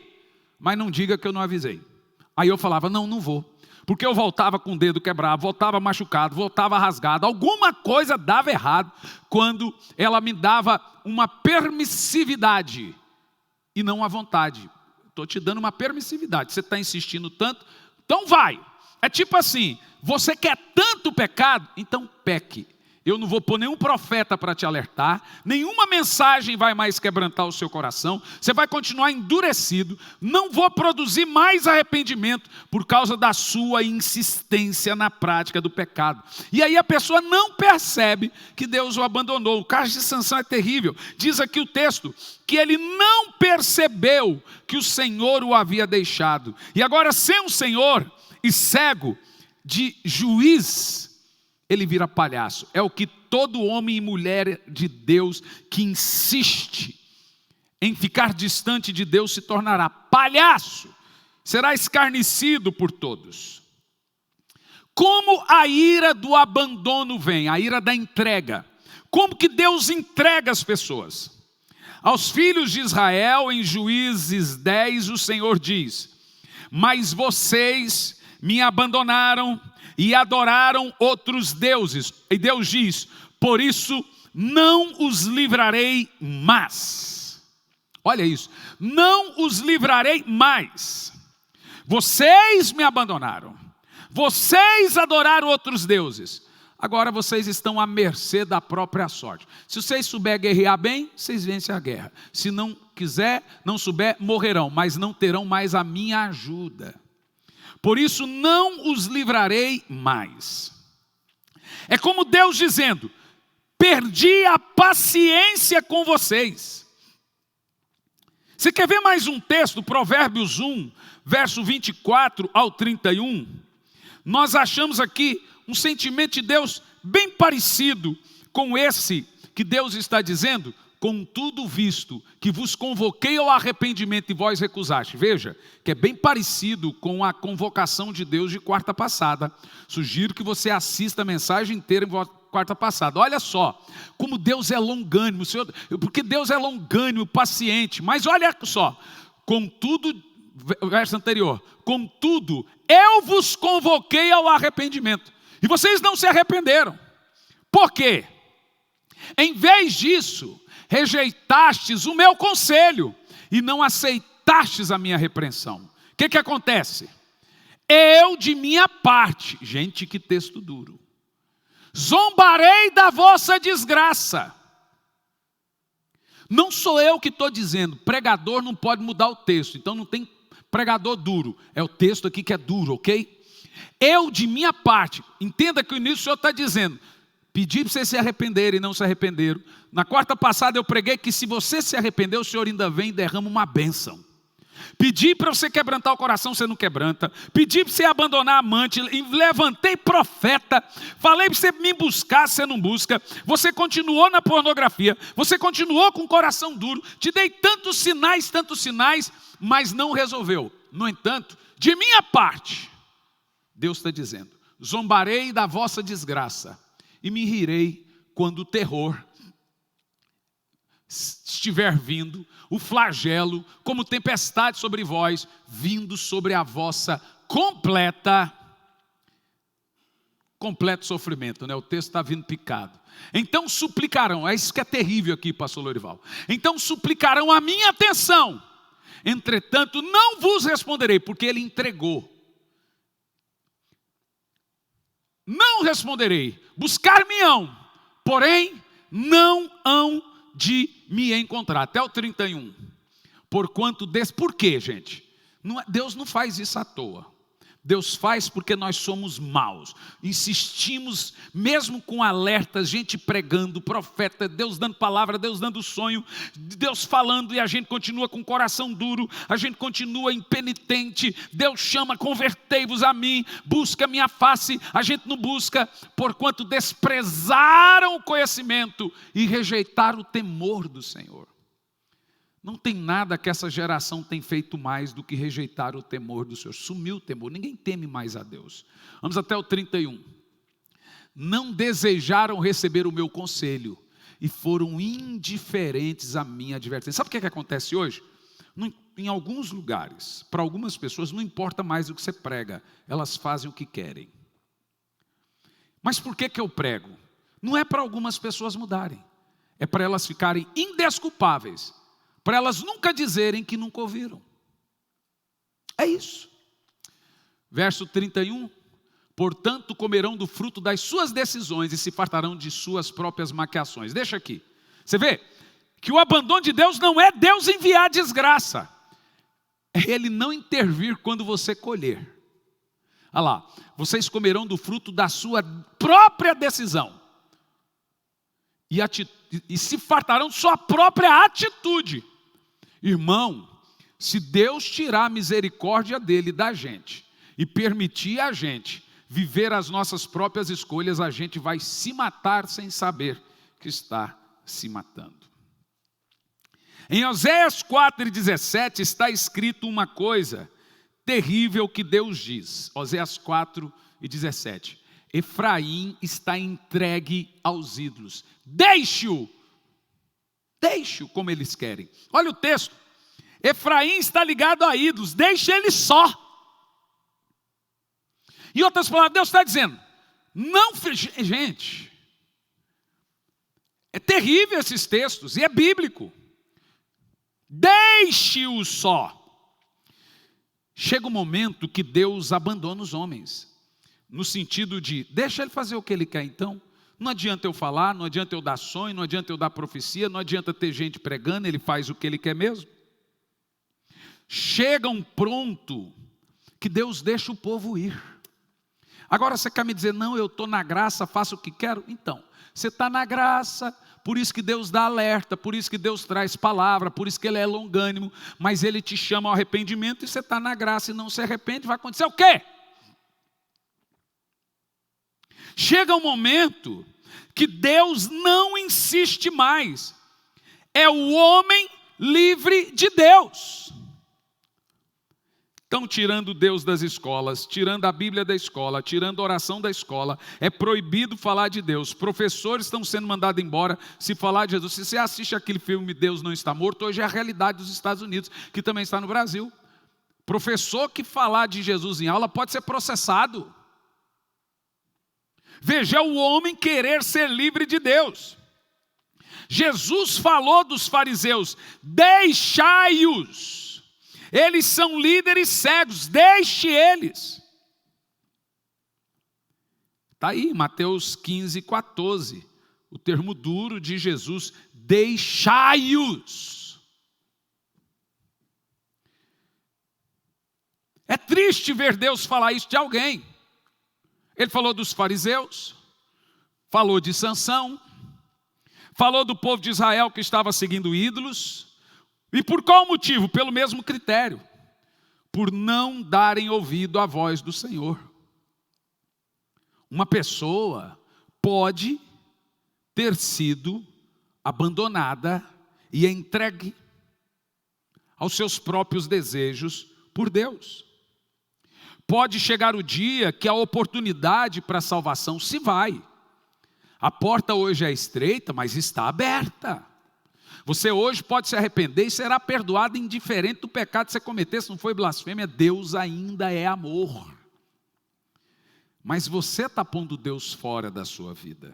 mas não diga que eu não avisei. Aí eu falava: não vou. Porque eu voltava com o dedo quebrado, voltava machucado, voltava rasgado. Alguma coisa dava errado quando ela me dava uma permissividade e não a vontade. Estou te dando uma permissividade. Você está insistindo tanto, então vai. É tipo assim: você quer tanto pecado, então peque. eu não vou pôr nenhum profeta para te alertar, nenhuma mensagem vai mais quebrantar o seu coração, você vai continuar endurecido, não vou produzir mais arrependimento por causa da sua insistência na prática do pecado. E aí a pessoa não percebe que Deus o abandonou. O caso de Sansão é terrível. Diz aqui o texto que ele não percebeu que o Senhor o havia deixado. E agora, sem o Senhor e cego de juiz, ele vira palhaço. É o que todo homem e mulher de Deus que insiste em ficar distante de Deus se tornará palhaço, será escarnecido por todos. Como a ira do abandono vem, a ira da entrega. Como que Deus entrega as pessoas? Aos filhos de Israel, em Juízes 10, o Senhor diz: mas vocês me abandonaram e adoraram outros deuses. E Deus diz: por isso não os livrarei mais. Olha isso, não os livrarei mais. Vocês me abandonaram, vocês adoraram outros deuses. Agora vocês estão à mercê da própria sorte. Se vocês souberem guerrear bem, vocês vencem a guerra. Se não quiser, não souber, morrerão, mas não terão mais a minha ajuda. Por isso não os livrarei mais. É como Deus dizendo: perdi a paciência com vocês. Você quer ver mais um texto, Provérbios 1, verso 24 ao 31? Nós achamos aqui um sentimento de Deus bem parecido com esse que Deus está dizendo: contudo visto que vos convoquei ao arrependimento e vós recusaste. Veja, que é bem parecido com a convocação de Deus de quarta passada. Sugiro que você assista a mensagem inteira em quarta passada. Olha só, como Deus é longânimo, Senhor, porque Deus é longânimo, paciente. Mas olha só, contudo, verso anterior, contudo, eu vos convoquei ao arrependimento, e vocês não se arrependeram. Por quê? Em vez disso, rejeitastes o meu conselho e não aceitastes a minha repreensão. O que acontece? Eu, de minha parte, gente, que texto duro, zombarei da vossa desgraça. Não sou eu que estou dizendo, pregador não pode mudar o texto, então não tem pregador duro, é o texto aqui que é duro, ok? Eu, de minha parte, entenda que o início o Senhor está dizendo: pedi para vocês se arrependerem e não se arrependeram. Na quarta passada eu preguei que se você se arrepender, o Senhor ainda vem e derrama uma bênção. Pedi para você quebrantar o coração, você não quebranta. Pedi para você abandonar a amante, levantei profeta. Falei para você me buscar, você não busca. Você continuou na pornografia, você continuou com o coração duro. Te dei tantos sinais, mas não resolveu. No entanto, de minha parte, Deus está dizendo: zombarei da vossa desgraça e me rirei quando o terror estiver vindo, o flagelo, como tempestade sobre vós, vindo sobre a vossa completo sofrimento, né? O texto está vindo picado. Então suplicarão, é isso que é terrível aqui, pastor Lorival. Então suplicarão a minha atenção, entretanto não vos responderei, porque ele entregou. Não responderei, buscar-me-ão, porém não hão de me encontrar. Até o 31. Por quê, gente? Deus não faz isso à toa. Deus faz porque nós somos maus. Insistimos, mesmo com alertas, gente pregando, profeta, Deus dando palavra, Deus dando sonho, Deus falando, e a gente continua com o coração duro, a gente continua impenitente. Deus chama: convertei-vos a mim, busca a minha face. A gente não busca, porquanto desprezaram o conhecimento e rejeitaram o temor do Senhor. Não tem nada que essa geração tem feito mais do que rejeitar o temor do Senhor. Sumiu o temor, ninguém teme mais a Deus. Vamos até o 31. Não desejaram receber o meu conselho e foram indiferentes à minha advertência. Sabe o que acontece hoje? Em alguns lugares, para algumas pessoas, não importa mais o que você prega, elas fazem o que querem. Mas por que eu prego? Não é para algumas pessoas mudarem, é para elas ficarem indesculpáveis, para elas nunca dizerem que nunca ouviram. É isso. Verso 31. Portanto, comerão do fruto das suas decisões e se fartarão de suas próprias maquiações. Deixa aqui. Você vê que o abandono de Deus não é Deus enviar desgraça. É Ele não intervir quando você colher. Olha lá, vocês comerão do fruto da sua própria decisão. E se fartarão de sua própria atitude. Irmão, se Deus tirar a misericórdia dele da gente e permitir a gente viver as nossas próprias escolhas, a gente vai se matar sem saber que está se matando. Em Oséias 4:17 está escrito uma coisa terrível que Deus diz. Oséias 4:17. Efraim está entregue aos ídolos. Deixe-o como eles querem. Olha o texto. Efraim está ligado a ídolos, deixe ele só. Em outras palavras, Deus está dizendo, não, gente, é terrível esses textos, e é bíblico. Deixe-o só. Chega um momento que Deus abandona os homens, no sentido de, deixa ele fazer o que ele quer então. Não adianta eu falar, não adianta eu dar sonho, não adianta eu dar profecia, não adianta ter gente pregando, ele faz o que ele quer mesmo. Chega um ponto que Deus deixa o povo ir. Agora você quer me dizer, não, eu estou na graça, faço o que quero? Então, você está na graça, por isso que Deus dá alerta, por isso que Deus traz palavra, por isso que Ele é longânimo, mas Ele te chama ao arrependimento e você está na graça e não se arrepende, vai acontecer o quê? Chega um momento que Deus não insiste mais, é o homem livre de Deus. Estão tirando Deus das escolas, tirando a Bíblia da escola, tirando a oração da escola, é proibido falar de Deus, professores estão sendo mandados embora se falar de Jesus. Se você assiste aquele filme Deus Não Está Morto, hoje é a realidade dos Estados Unidos, que também está no Brasil. Professor que falar de Jesus em aula pode ser processado. Veja o homem querer ser livre de Deus. Jesus falou dos fariseus, deixai-os. Eles são líderes cegos, deixe eles. Está aí, Mateus 15:14, o termo duro de Jesus, deixai-os. É triste ver Deus falar isso de alguém. Ele falou dos fariseus, falou de Sansão, falou do povo de Israel que estava seguindo ídolos. E por qual motivo? Pelo mesmo critério, por não darem ouvido à voz do Senhor. Uma pessoa pode ter sido abandonada e entregue aos seus próprios desejos por Deus. Pode chegar o dia que a oportunidade para a salvação se vai. A porta hoje é estreita, mas está aberta. Você hoje pode se arrepender e será perdoado indiferente do pecado que você cometeu. Se não foi blasfêmia, Deus ainda é amor. Mas você está pondo Deus fora da sua vida.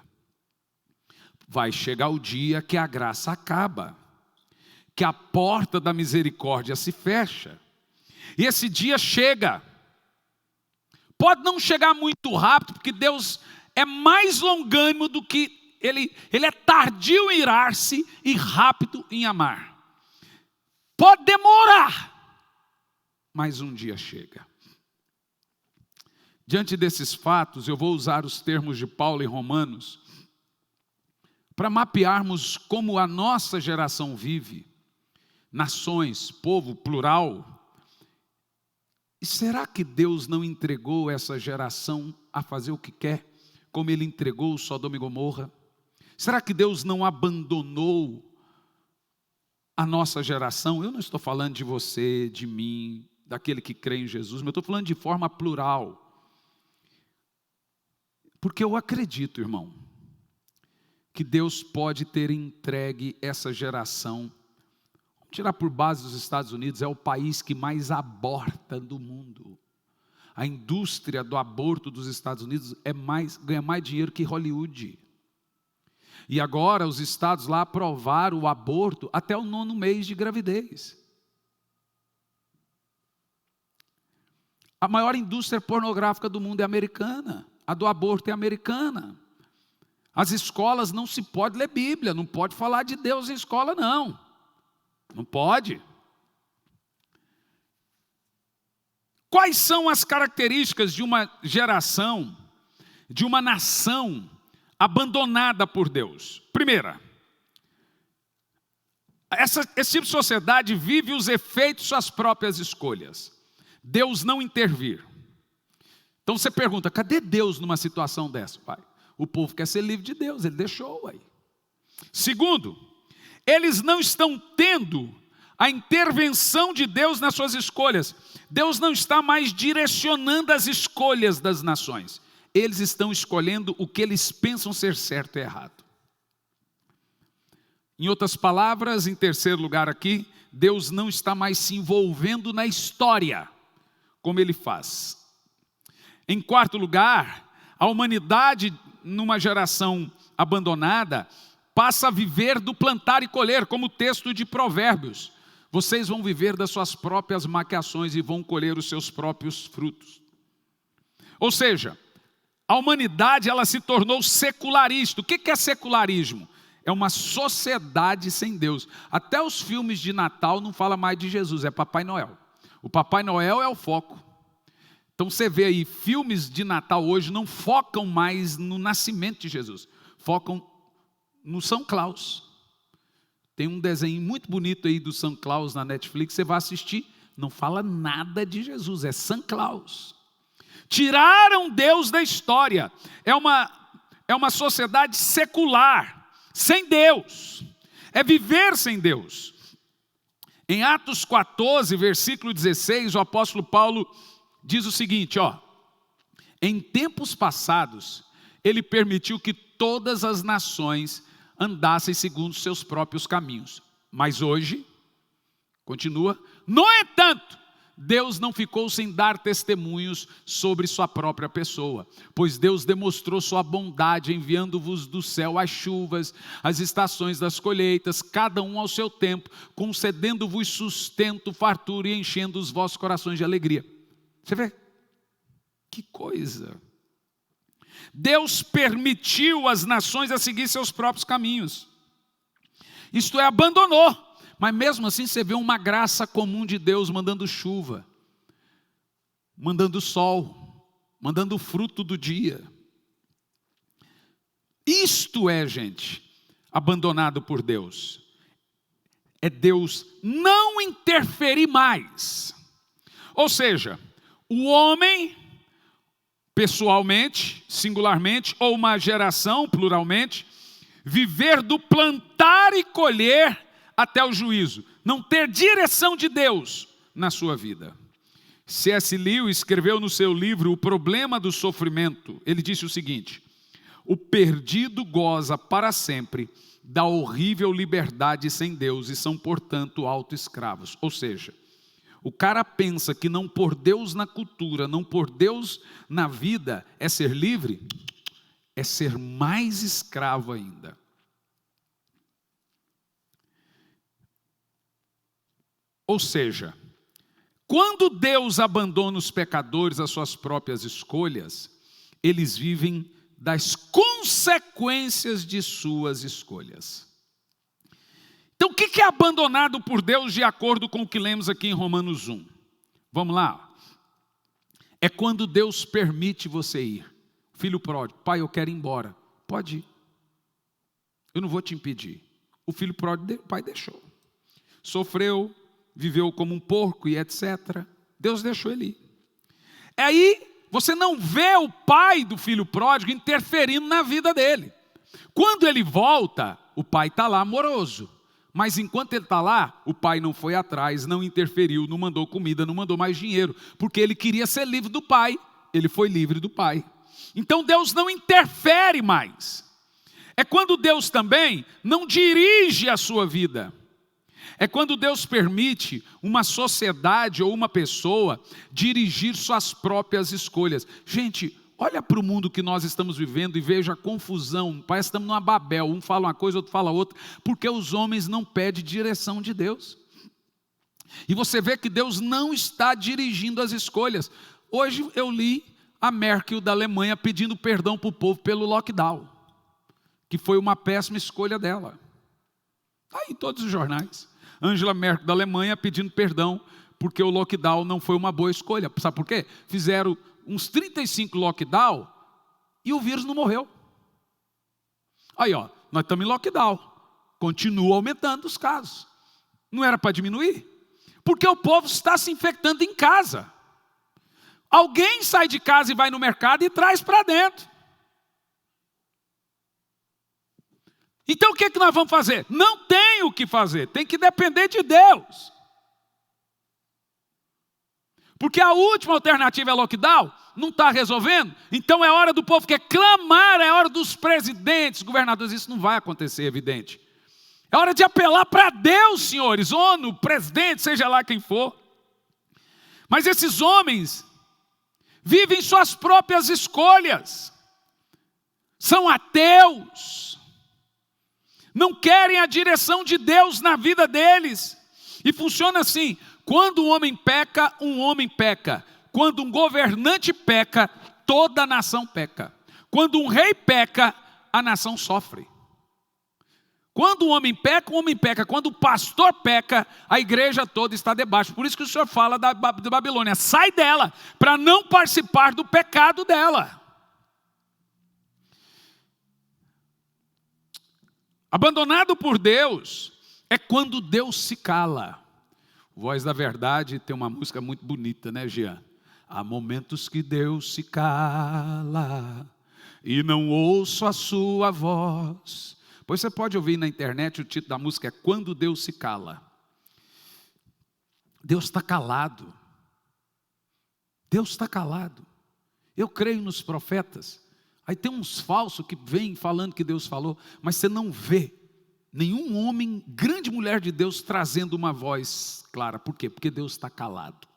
Vai chegar o dia que a graça acaba, que a porta da misericórdia se fecha. E esse dia chega. Pode não chegar muito rápido, porque Deus é mais longânimo do que Ele é tardio em irar-se e rápido em amar. Pode demorar, mas um dia chega. Diante desses fatos, eu vou usar os termos de Paulo em Romanos, para mapearmos como a nossa geração vive, nações, povo, plural. E será que Deus não entregou essa geração a fazer o que quer, como Ele entregou Sodoma e Gomorra? Será que Deus não abandonou a nossa geração? Eu não estou falando de você, de mim, daquele que crê em Jesus, mas eu estou falando de forma plural. Porque eu acredito, irmão, que Deus pode ter entregue essa geração. Vamos tirar por base os Estados Unidos, é o país que mais aborta do mundo. A indústria do aborto dos Estados Unidos ganha mais dinheiro que Hollywood. E agora os estados lá aprovaram o aborto até o 9º mês de gravidez. A maior indústria pornográfica do mundo é americana. A do aborto é americana. As escolas não se pode ler Bíblia, não pode falar de Deus em escola, não. Não pode. Quais são as características de uma geração, de uma nação abandonada por Deus? Primeira, esse tipo de sociedade vive os efeitos de suas próprias escolhas. Deus não intervir. Então você pergunta, cadê Deus numa situação dessa, pai? O povo quer ser livre de Deus, ele deixou aí. Segundo, eles não estão tendo a intervenção de Deus nas suas escolhas. Deus não está mais direcionando as escolhas das nações. Eles estão escolhendo o que eles pensam ser certo e errado. Em outras palavras, em terceiro lugar aqui, Deus não está mais se envolvendo na história, como ele faz. Em quarto lugar, a humanidade, numa geração abandonada, passa a viver do plantar e colher, como o texto de Provérbios. Vocês vão viver das suas próprias maquiações e vão colher os seus próprios frutos. Ou seja, a humanidade ela se tornou secularista. O que é secularismo? É uma sociedade sem Deus. Até os filmes de Natal não falam mais de Jesus, é Papai Noel. O Papai Noel é o foco. Então você vê aí, filmes de Natal hoje não focam mais no nascimento de Jesus. Focam no São Claus. Tem um desenho muito bonito aí do São Claus na Netflix, você vai assistir, não fala nada de Jesus, é São Claus. Tiraram Deus da história. É uma sociedade secular, sem Deus. É viver sem Deus. Em Atos 14, versículo 16, o apóstolo Paulo diz o seguinte, em tempos passados, ele permitiu que todas as nações andassem segundo seus próprios caminhos. Mas hoje, continua, no entanto, Deus não ficou sem dar testemunhos sobre sua própria pessoa, pois Deus demonstrou sua bondade enviando-vos do céu as chuvas, as estações das colheitas, cada um ao seu tempo, concedendo-vos sustento, fartura e enchendo os vossos corações de alegria. Você vê? Que coisa! Deus permitiu as nações a seguir seus próprios caminhos. Isto é, abandonou. Mas mesmo assim você vê uma graça comum de Deus mandando chuva, mandando sol, mandando o fruto do dia. Isto é, gente, abandonado por Deus. É Deus não interferir mais. Ou seja, o homem, pessoalmente, singularmente, ou uma geração, pluralmente, viver do plantar e colher até o juízo, não ter direção de Deus na sua vida. C.S. Lewis escreveu no seu livro O Problema do Sofrimento, ele disse o seguinte: o perdido goza para sempre da horrível liberdade sem Deus e são, portanto, auto-escravos. Ou seja, o cara pensa que não pôr Deus na cultura, não pôr Deus na vida é ser livre, é ser mais escravo ainda. Ou seja, quando Deus abandona os pecadores às suas próprias escolhas, eles vivem das consequências de suas escolhas. Então o que é abandonado por Deus de acordo com o que lemos aqui em Romanos 1? Vamos lá. É quando Deus permite você ir. Filho pródigo, pai, eu quero ir embora. Pode ir. Eu não vou te impedir. O filho pródigo, o pai deixou. Sofreu, viveu como um porco e etc. Deus deixou ele ir. Aí você não vê o pai do filho pródigo interferindo na vida dele. Quando ele volta, o pai está lá amoroso. Mas enquanto ele está lá, o pai não foi atrás, não interferiu, não mandou comida, não mandou mais dinheiro, porque ele queria ser livre do pai. Ele foi livre do pai. Então Deus não interfere mais. É quando Deus também não dirige a sua vida. É quando Deus permite uma sociedade ou uma pessoa dirigir suas próprias escolhas. Gente, olha para o mundo que nós estamos vivendo e veja a confusão. Parece que estamos numa Babel, um fala uma coisa, outro fala outra, porque os homens não pedem direção de Deus. E você vê que Deus não está dirigindo as escolhas. Hoje eu li a Merkel da Alemanha pedindo perdão para o povo pelo lockdown, que foi uma péssima escolha dela. Está aí em todos os jornais. Angela Merkel da Alemanha pedindo perdão porque o lockdown não foi uma boa escolha. Sabe por quê? Fizeram uns 35 lockdown e o vírus não morreu. Aí, ó, nós estamos em lockdown. Continua aumentando os casos. Não era para diminuir? Porque o povo está se infectando em casa. Alguém sai de casa e vai no mercado e traz para dentro. Então o que nós vamos fazer? Não tem o que fazer, tem que depender de Deus. Porque a última alternativa é lockdown, não está resolvendo, então é hora do povo que clamar, é hora dos presidentes, governadores, isso não vai acontecer, evidente. É hora de apelar para Deus, senhores, ONU, presidente, seja lá quem for. Mas esses homens vivem suas próprias escolhas, são ateus, não querem a direção de Deus na vida deles. E funciona assim: quando um homem peca, um homem peca. Quando um governante peca, toda a nação peca. Quando um rei peca, a nação sofre. Quando um homem peca, um homem peca. Quando o pastor peca, a igreja toda está debaixo. Por isso que o Senhor fala da Babilônia: sai dela, para não participar do pecado dela. Abandonado por Deus é quando Deus se cala. Voz da Verdade tem uma música muito bonita, né, Jean? Há momentos que Deus se cala e não ouço a sua voz. Pois você pode ouvir na internet, o título da música é Quando Deus se Cala. Deus está calado. Deus está calado. Eu creio nos profetas. Aí tem uns falsos que vêm falando que Deus falou, mas você não vê nenhum homem, grande mulher de Deus, trazendo uma voz clara. Por quê? Porque Deus está calado.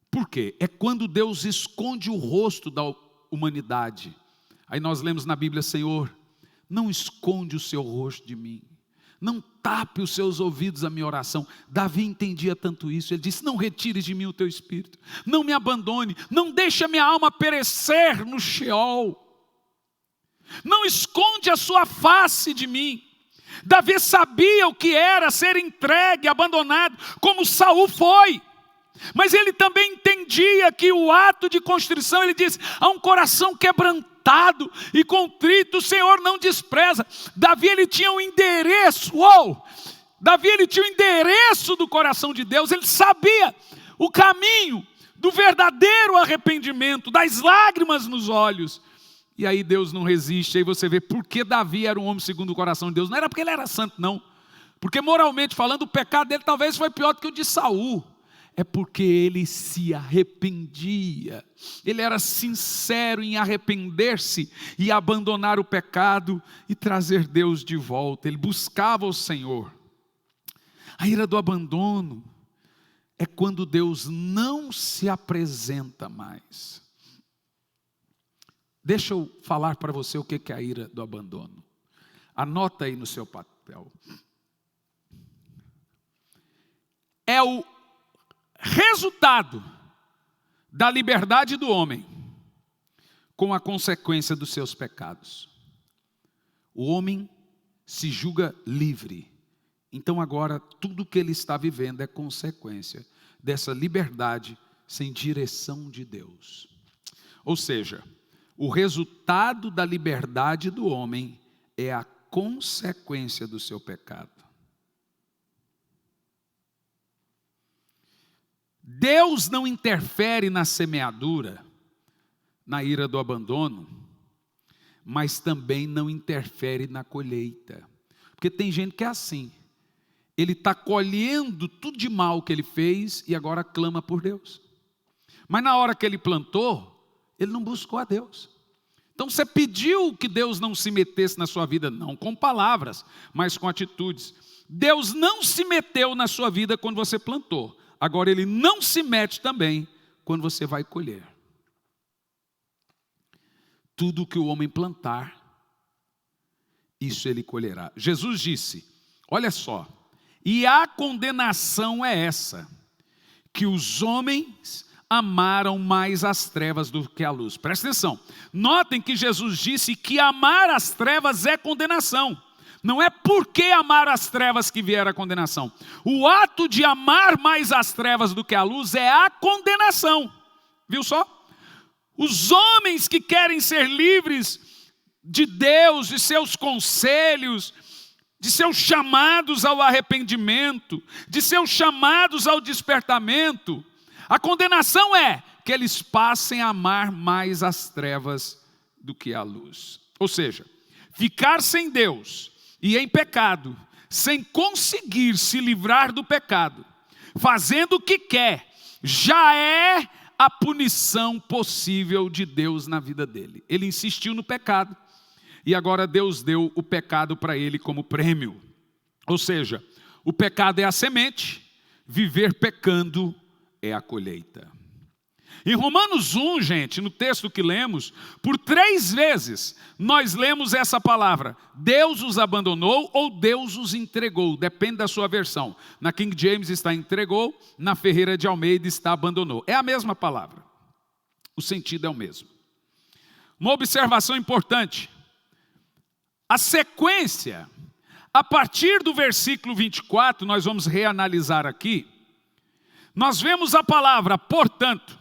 Por quê? É quando Deus esconde o rosto da humanidade. Aí nós lemos na Bíblia: Senhor, não esconde o seu rosto de mim, não tape os seus ouvidos à minha oração. Davi entendia tanto isso, ele disse: não retires de mim o teu espírito, não me abandone, não deixe a minha alma perecer no Sheol, não esconde a sua face de mim. Davi sabia o que era ser entregue, abandonado, como Saul foi. Mas ele também entendia que o ato de constrição, ele diz: há um coração quebrantado e contrito, o Senhor não despreza. Davi, ele tinha um endereço, Davi, ele tinha o endereço do coração de Deus, ele sabia o caminho do verdadeiro arrependimento, das lágrimas nos olhos. E aí Deus não resiste, aí você vê por que Davi era um homem segundo o coração de Deus. Não era porque ele era santo, não. Porque moralmente falando, o pecado dele talvez foi pior do que o de Saul. É porque ele se arrependia. Ele era sincero em arrepender-se e abandonar o pecado e trazer Deus de volta. Ele buscava o Senhor. A ira do abandono é quando Deus não se apresenta mais. Deixa eu falar para você o que é a ira do abandono. Anota aí no seu papel. É o resultado da liberdade do homem com a consequência dos seus pecados. O homem se julga livre. Então agora tudo que ele está vivendo é consequência dessa liberdade sem direção de Deus. Ou seja, o resultado da liberdade do homem é a consequência do seu pecado. Deus não interfere na semeadura, na ira do abandono, mas também não interfere na colheita. Porque tem gente que é assim, ele está colhendo tudo de mal que ele fez e agora clama por Deus. Mas na hora que ele plantou, ele não buscou a Deus. Então você pediu que Deus não se metesse na sua vida, não com palavras, mas com atitudes. Deus não se meteu na sua vida quando você plantou. Agora ele não se mete também quando você vai colher. Tudo que o homem plantar, isso ele colherá. Jesus disse, olha só, e a condenação é essa, que os homens amaram mais as trevas do que a luz. Presta atenção. Notem que Jesus disse que amar as trevas é condenação. Não é porque amar as trevas que vier a condenação. O ato de amar mais as trevas do que a luz é a condenação. Viu só? Os homens que querem ser livres de Deus, de seus conselhos, de seus chamados ao arrependimento, de seus chamados ao despertamento, a condenação é que eles passem a amar mais as trevas do que a luz. Ou seja, ficar sem Deus e em pecado, sem conseguir se livrar do pecado, fazendo o que quer, já é a punição possível de Deus na vida dele. Ele insistiu no pecado e agora Deus deu o pecado para ele como prêmio. Ou seja, o pecado é a semente, viver pecando é a colheita. Em Romanos 1, gente, no texto que lemos, por 3 vezes nós lemos essa palavra: Deus os abandonou ou Deus os entregou, depende da sua versão. Na King James está entregou, na Ferreira de Almeida está abandonou. É a mesma palavra, o sentido é o mesmo. Uma observação importante: a sequência, a partir do versículo 24, nós vamos reanalisar aqui, nós vemos a palavra portanto.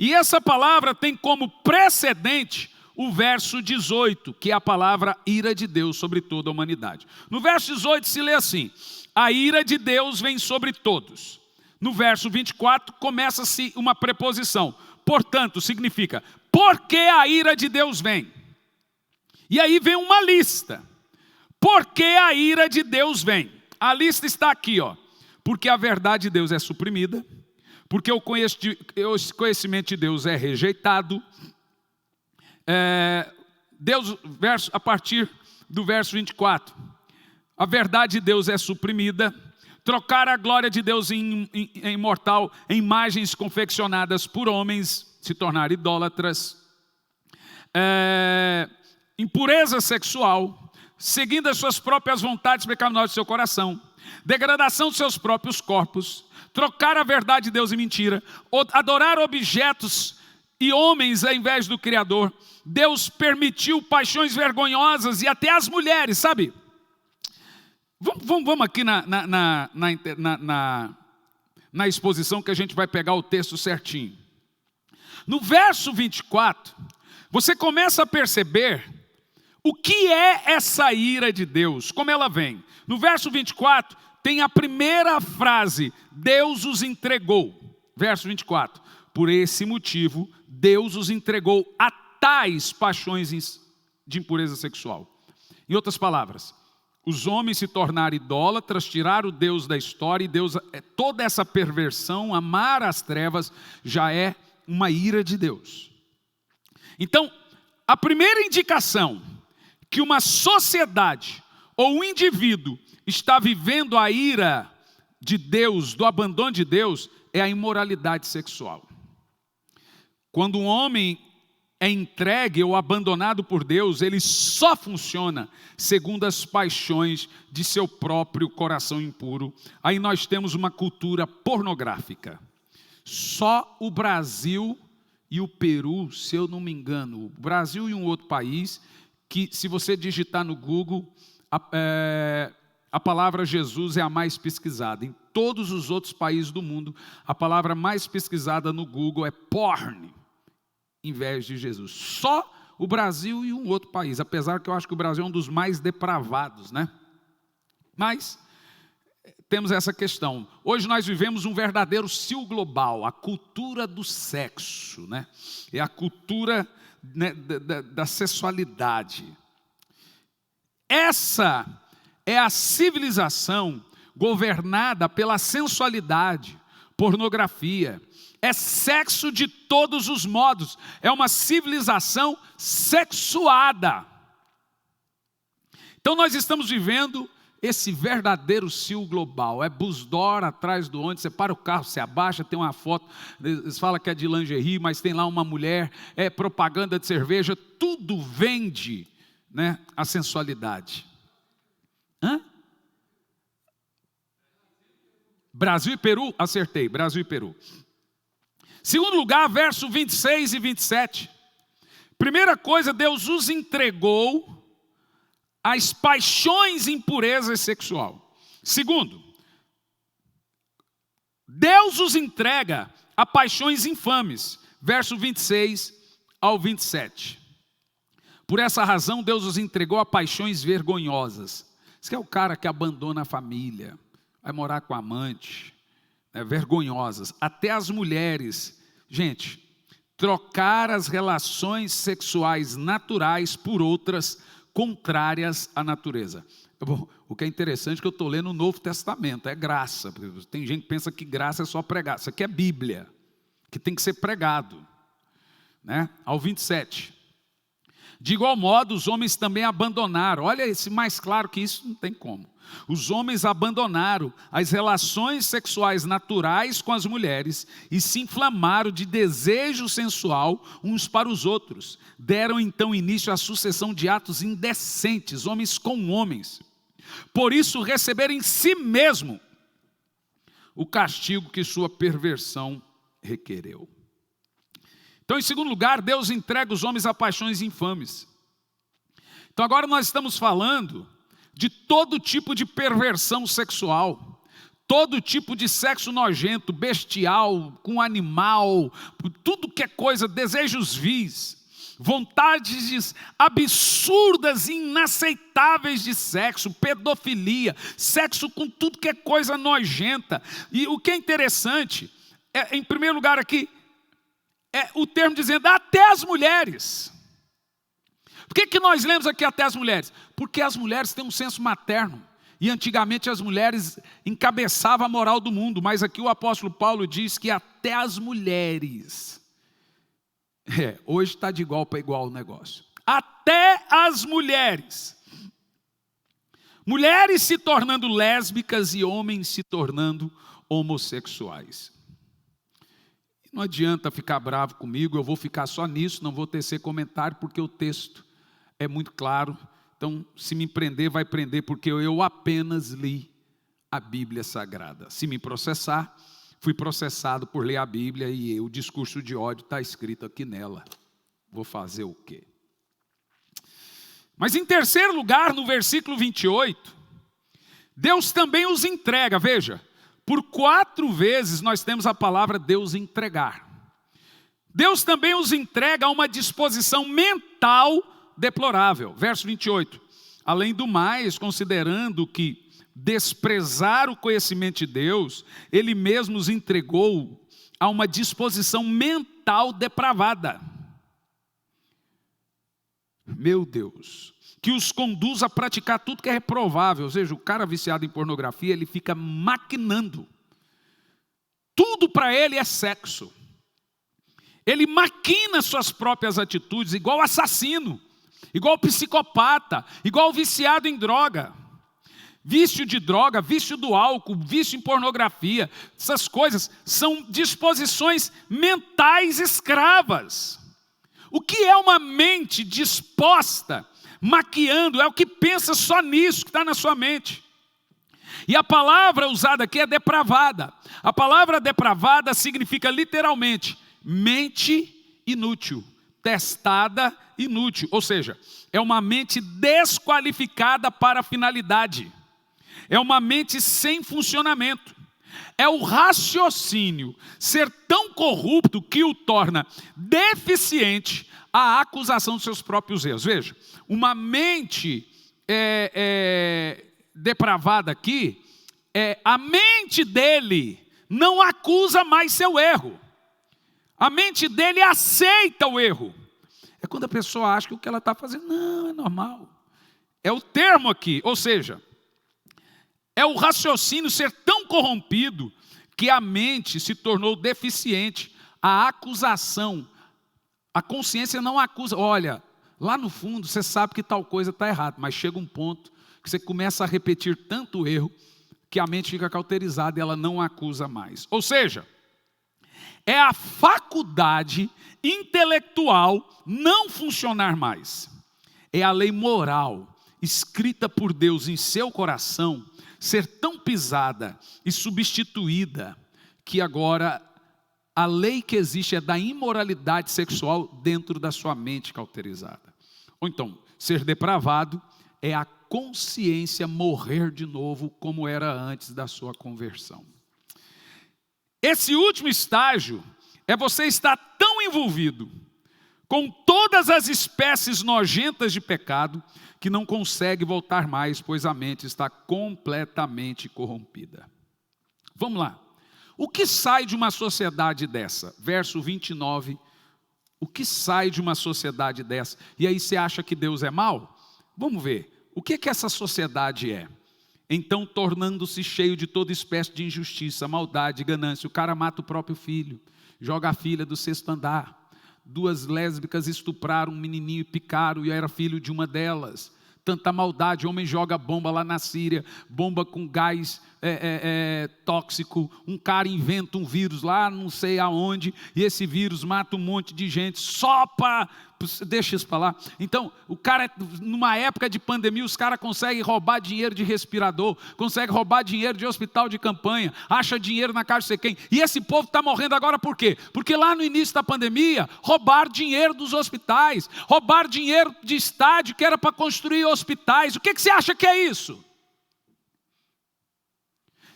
E essa palavra tem como precedente o verso 18, que é a palavra ira de Deus sobre toda a humanidade. No verso 18 se lê assim: a ira de Deus vem sobre todos. No verso 24 começa-se uma preposição. Portanto, significa, porque a ira de Deus vem. E aí vem uma lista. Porque a ira de Deus vem. A lista está aqui, ó. Porque a verdade de Deus é suprimida. Porque o conhecimento de Deus é rejeitado. A partir do verso 24. A verdade de Deus é suprimida. Trocar a glória de Deus em imortal em imagens confeccionadas por homens, se tornar idólatras. Impureza sexual, seguindo as suas próprias vontades pecaminosas do seu coração. Degradação dos seus próprios corpos. Trocar a verdade de Deus em mentira, adorar objetos e homens ao invés do Criador. Deus permitiu paixões vergonhosas e até as mulheres, sabe? Vamos aqui na exposição que a gente vai pegar o texto certinho. No verso 24, você começa a perceber o que é essa ira de Deus, como ela vem. No verso 24, tem a primeira frase: Deus os entregou. Verso 24. Por esse motivo, Deus os entregou a tais paixões de impureza sexual. Em outras palavras, os homens se tornaram idólatras, tiraram o Deus da história, e Deus, toda essa perversão, amar as trevas, já é uma ira de Deus. Então, a primeira indicação que uma sociedade ou um indivíduo está vivendo a ira de Deus, do abandono de Deus, é a imoralidade sexual. Quando um homem é entregue ou abandonado por Deus, ele só funciona segundo as paixões de seu próprio coração impuro. Aí nós temos uma cultura pornográfica. Só o Brasil e o Peru, se eu não me engano, o Brasil e um outro país, que se você digitar no Google, a palavra Jesus é a mais pesquisada. Em todos os outros países do mundo, a palavra mais pesquisada no Google é porn, em vez de Jesus. Só o Brasil e um outro país, apesar que eu acho que o Brasil é um dos mais depravados, né? Mas temos essa questão. Hoje nós vivemos um verdadeiro cio global, a cultura do sexo, né? É a cultura, né, da sexualidade. Essa é a civilização governada pela sensualidade, pornografia. É sexo de todos os modos. É uma civilização sexuada. Então nós estamos vivendo esse verdadeiro cio global. É busdor atrás do ônibus, você para o carro, você abaixa, tem uma foto, eles falam que é de lingerie, mas tem lá uma mulher, é propaganda de cerveja, tudo vende, né, a sensualidade. Brasil e Peru? Acertei, Brasil e Peru. Segundo lugar, verso 26 e 27. Primeira coisa, Deus os entregou às paixões e impureza sexual. Segundo, Deus os entrega a paixões infames. Verso 26 ao 27. Por essa razão, Deus os entregou a paixões vergonhosas. Esse é o cara que abandona a família, vai morar com a amante, vergonhosas. Até as mulheres, gente, trocar as relações sexuais naturais por outras contrárias à natureza. Bom, o que é interessante é que eu estou lendo o Novo Testamento, é graça. Tem gente que pensa que graça é só pregar. Isso aqui é Bíblia, que tem que ser pregado. Ao 27. De igual modo, os homens também abandonaram. Olha, esse mais claro que isso não tem como. Os homens abandonaram as relações sexuais naturais com as mulheres e se inflamaram de desejo sensual uns para os outros. Deram então início à sucessão de atos indecentes, homens com homens. Por isso receberam em si mesmo o castigo que sua perversão requereu. Então, em segundo lugar, Deus entrega os homens a paixões infames. Então agora nós estamos falando de todo tipo de perversão sexual, todo tipo de sexo nojento, bestial, com animal, tudo que é coisa, desejos vis, vontades absurdas e inaceitáveis de sexo, pedofilia, sexo com tudo que é coisa nojenta. E o que é interessante, em primeiro lugar aqui, é o termo dizendo até as mulheres. Por que nós lemos aqui até as mulheres? Porque as mulheres têm um senso materno. E antigamente as mulheres encabeçavam a moral do mundo. Mas aqui o apóstolo Paulo diz que até as mulheres. Hoje está de igual para igual o negócio. Até as mulheres. Mulheres se tornando lésbicas e homens se tornando homossexuais. Não adianta ficar bravo comigo, eu vou ficar só nisso, não vou tecer comentário, porque o texto é muito claro. Então, se me prender, vai prender, porque eu apenas li a Bíblia Sagrada. Se me processar, fui processado por ler a Bíblia e o discurso de ódio está escrito aqui nela. Vou fazer o quê? Mas em terceiro lugar, no versículo 28, Deus também os entrega, veja. Por 4 vezes nós temos a palavra Deus entregar. Deus também os entrega a uma disposição mental deplorável. Verso 28. Além do mais, considerando que desprezar o conhecimento de Deus, Ele mesmo os entregou a uma disposição mental depravada. Meu Deus. Que os conduz a praticar tudo que é reprovável. Ou seja, o cara viciado em pornografia, ele fica maquinando. Tudo para ele é sexo. Ele maquina suas próprias atitudes, igual assassino, igual psicopata, igual viciado em droga. Vício de droga, vício do álcool, vício em pornografia. Essas coisas são disposições mentais escravas. O que é uma mente disposta maquiando, é o que pensa só nisso que está na sua mente. E a palavra usada aqui é depravada. A palavra depravada significa literalmente mente inútil, testada inútil. Ou seja, é uma mente desqualificada para a finalidade. É uma mente sem funcionamento. É o raciocínio ser tão corrupto que o torna deficiente à acusação dos seus próprios erros. Veja, uma mente depravada aqui, a mente dele não acusa mais seu erro. A mente dele aceita o erro. É quando a pessoa acha que o que ela está fazendo, não, é normal. É o termo aqui, ou seja, é o raciocínio ser tão corrompido que a mente se tornou deficiente. A acusação, a consciência não acusa. Olha, lá no fundo você sabe que tal coisa está errada, mas chega um ponto que você começa a repetir tanto erro que a mente fica cauterizada e ela não acusa mais. Ou seja, é a faculdade intelectual não funcionar mais. É a lei moral escrita por Deus em seu coração ser tão pisada e substituída que agora A lei que existe é da imoralidade sexual dentro da sua mente cauterizada. Ou então, ser depravado é a consciência morrer de novo como era antes da sua conversão. Esse último estágio é você estar tão envolvido com todas as espécies nojentas de pecado que não consegue voltar mais, pois a mente está completamente corrompida. Vamos lá. O que sai de uma sociedade dessa? Verso 29. O que sai de uma sociedade dessa? E aí você acha que Deus é mau? Vamos ver. O que essa sociedade é? Então, tornando-se cheio de toda espécie de injustiça, maldade, ganância. O cara mata o próprio filho, joga a filha do 6º andar. 2 lésbicas estupraram um menininho e picaram, e era filho de uma delas. Tanta maldade, homem joga bomba lá na Síria, bomba com gás tóxico, um cara inventa um vírus lá não sei aonde, e esse vírus mata um monte de gente, só para... Deixa isso para lá. Então, o cara, numa época de pandemia, os caras conseguem roubar dinheiro de respirador, conseguem roubar dinheiro de hospital de campanha, acha dinheiro na casa de sei quem. E esse povo está morrendo agora por quê? Porque lá no início da pandemia, roubaram dinheiro dos hospitais, roubaram dinheiro de estádio que era para construir hospitais. O que você acha que é isso?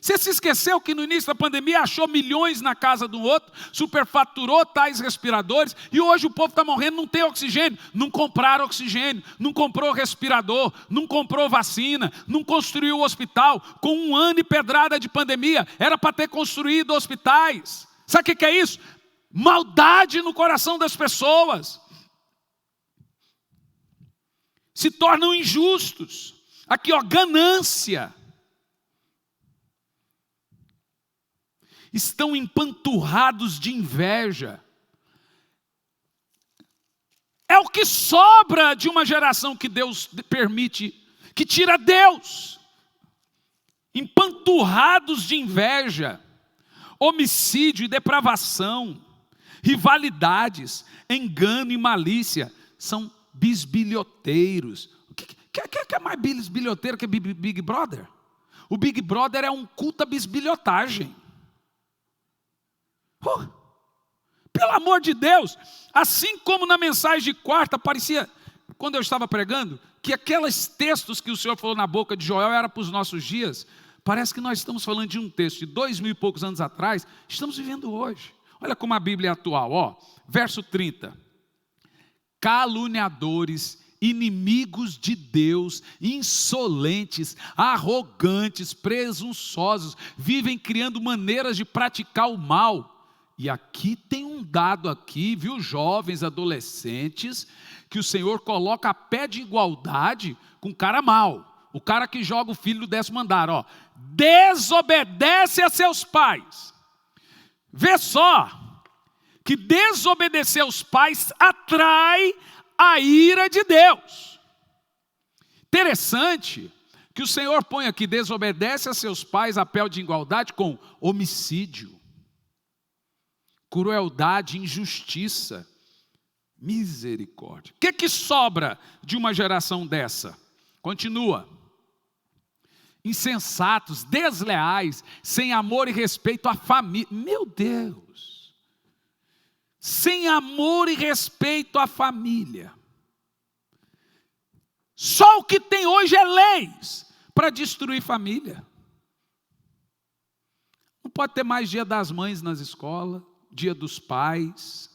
Você se esqueceu que no início da pandemia achou milhões na casa do outro, superfaturou tais respiradores, e hoje o povo está morrendo, não tem oxigênio. Não compraram oxigênio, não comprou respirador, não comprou vacina, não construiu o hospital. Com 1 ano e pedrada de pandemia, era para ter construído hospitais. Sabe o que é isso? Maldade no coração das pessoas. Se tornam injustos. Aqui, ó, ganância. Estão empanturrados de inveja. É o que sobra de uma geração que Deus permite, que tira Deus. Empanturrados de inveja, homicídio e depravação, rivalidades, engano e malícia. São bisbilhoteiros. O que é mais bisbilhoteiro que Big Brother? O Big Brother é um culto à bisbilhotagem. Pelo amor de Deus, assim como na mensagem de quarta parecia, quando eu estava pregando, que aqueles textos que o Senhor falou na boca de Joel era para os nossos dias, parece que nós estamos falando de um texto de 2000 e poucos anos atrás, estamos vivendo hoje. Olha como a Bíblia é atual, ó, verso 30. Caluniadores, inimigos de Deus, insolentes, arrogantes, presunçosos, vivem criando maneiras de praticar o mal. E aqui tem um dado aqui, viu, jovens, adolescentes, que o Senhor coloca a pé de igualdade com o cara mau, o cara que joga o filho do 10º andar, ó, desobedece a seus pais. Vê só, que desobedecer aos pais atrai a ira de Deus. Interessante que o Senhor põe aqui, desobedece a seus pais a pé de igualdade com homicídio, crueldade, injustiça, misericórdia. O que sobra de uma geração dessa? Continua. Insensatos, desleais, sem amor e respeito à família. Meu Deus! Sem amor e respeito à família. Só o que tem hoje é leis para destruir família. Não pode ter mais Dia das Mães nas escolas, Dia dos Pais.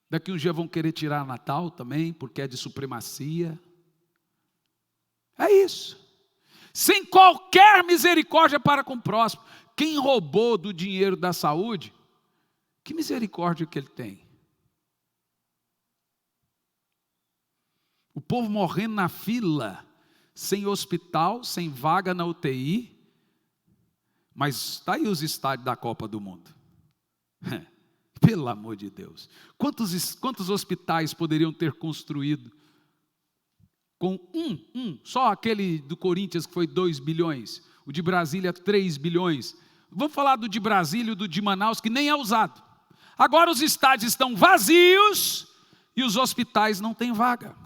Daqui um dia vão querer tirar Natal também, porque é de supremacia. É isso. Sem qualquer misericórdia para com o próximo. Quem roubou do dinheiro da saúde, que misericórdia que ele tem? O povo morrendo na fila, sem hospital, sem vaga na UTI. Mas está aí os estádios da Copa do Mundo. Pelo amor de Deus. Quantos hospitais poderiam ter construído com só aquele do Corinthians que foi 2 bilhões, o de Brasília 3 bilhões. Vamos falar do de Brasília e do de Manaus, que nem é usado. Agora os estádios estão vazios e os hospitais não têm vaga.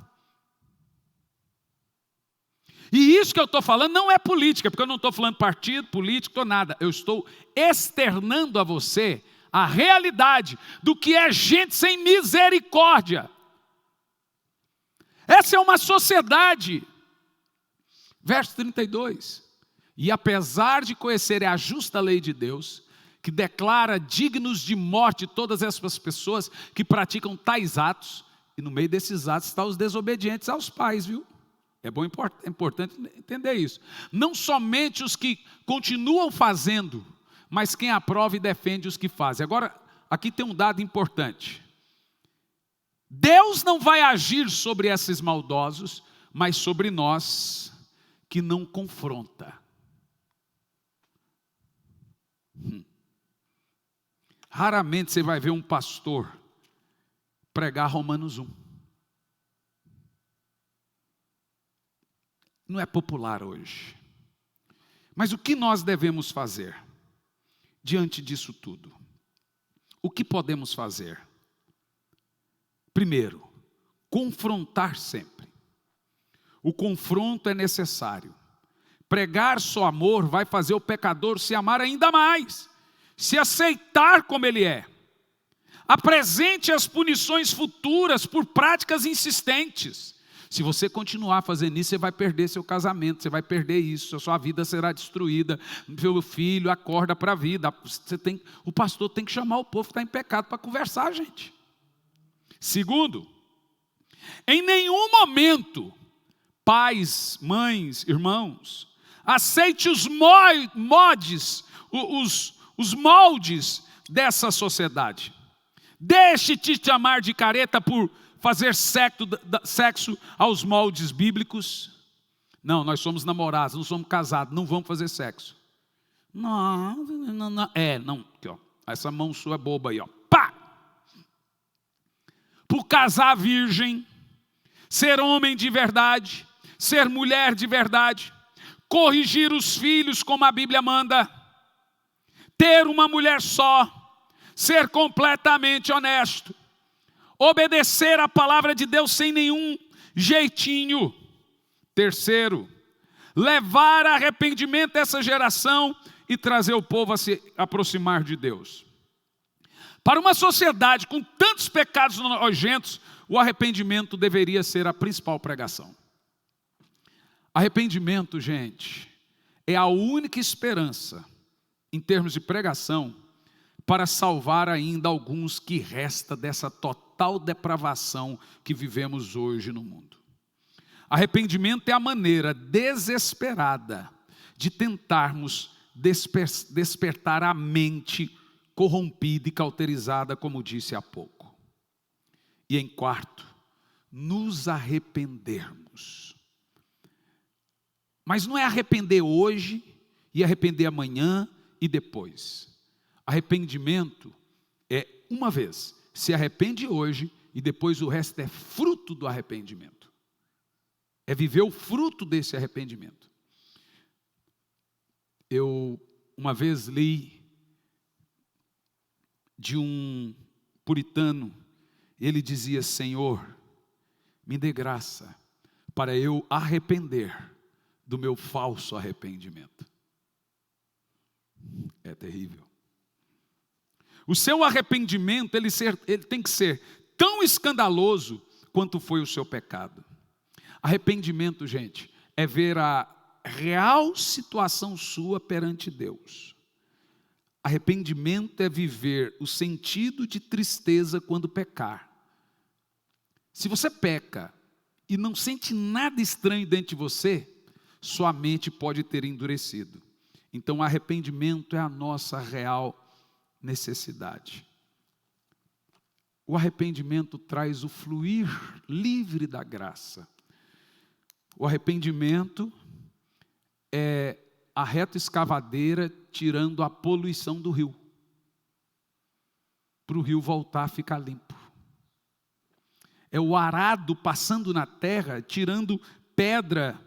E isso que eu estou falando não é política, porque eu não estou falando partido, político, nada. Eu estou externando a você a realidade do que é gente sem misericórdia. Essa é uma sociedade. Verso 32. E apesar de conhecerem a justa lei de Deus, que declara dignos de morte todas essas pessoas que praticam tais atos, e no meio desses atos estão os desobedientes aos pais, viu? É importante entender isso. Não somente os que continuam fazendo, mas quem aprova e defende os que fazem. Agora, aqui tem um dado importante. Deus não vai agir sobre esses maldosos, mas sobre nós que não confronta. Raramente você vai ver um pastor pregar Romanos 1. Não é popular hoje. Mas o que nós devemos fazer diante disso tudo? O que podemos fazer? Primeiro, confrontar sempre. O confronto é necessário. Pregar só amor vai fazer o pecador se amar ainda mais, se aceitar como ele é. Apresente as punições futuras por práticas insistentes. Se você continuar fazendo isso, você vai perder seu casamento, você vai perder isso, a sua vida será destruída, seu filho acorda para a vida. O pastor tem que chamar o povo que está em pecado para conversar, gente. Segundo, em nenhum momento, pais, mães, irmãos, aceite os moldes dessa sociedade. Deixe-te chamar de careta por fazer sexo aos moldes bíblicos. Não, nós somos namorados, não somos casados, não vamos fazer sexo. Não. Aqui, ó. Essa mão sua é boba aí, ó. Pá! Por casar virgem, ser homem de verdade, ser mulher de verdade, corrigir os filhos como a Bíblia manda, ter uma mulher só, ser completamente honesto, obedecer a palavra de Deus sem nenhum jeitinho. Terceiro, levar arrependimento a essa geração e trazer o povo a se aproximar de Deus. Para uma sociedade com tantos pecados nojentos, o arrependimento deveria ser a principal pregação. Arrependimento, gente, é a única esperança, em termos de pregação, para salvar ainda alguns que resta dessa total depravação que vivemos hoje no mundo. Arrependimento é a maneira desesperada de tentarmos despertar a mente corrompida e cauterizada, como disse há pouco. E em quarto, nos arrependermos. Mas não é arrepender hoje e arrepender amanhã e depois. Arrependimento é uma vez, se arrepende hoje e depois o resto é fruto do arrependimento. É viver o fruto desse arrependimento. Eu uma vez li de um puritano, ele dizia: Senhor, me dê graça para eu arrepender do meu falso arrependimento. É terrível. O seu arrependimento, ele tem que ser tão escandaloso quanto foi o seu pecado. Arrependimento, gente, é ver a real situação sua perante Deus. Arrependimento é viver o sentido de tristeza quando pecar. Se você peca e não sente nada estranho dentro de você, sua mente pode ter endurecido. Então, arrependimento é a nossa real necessidade. O arrependimento traz o fluir livre da graça. O arrependimento é a reta escavadeira tirando a poluição do rio, para o rio voltar a ficar limpo. É o arado passando na terra, tirando pedra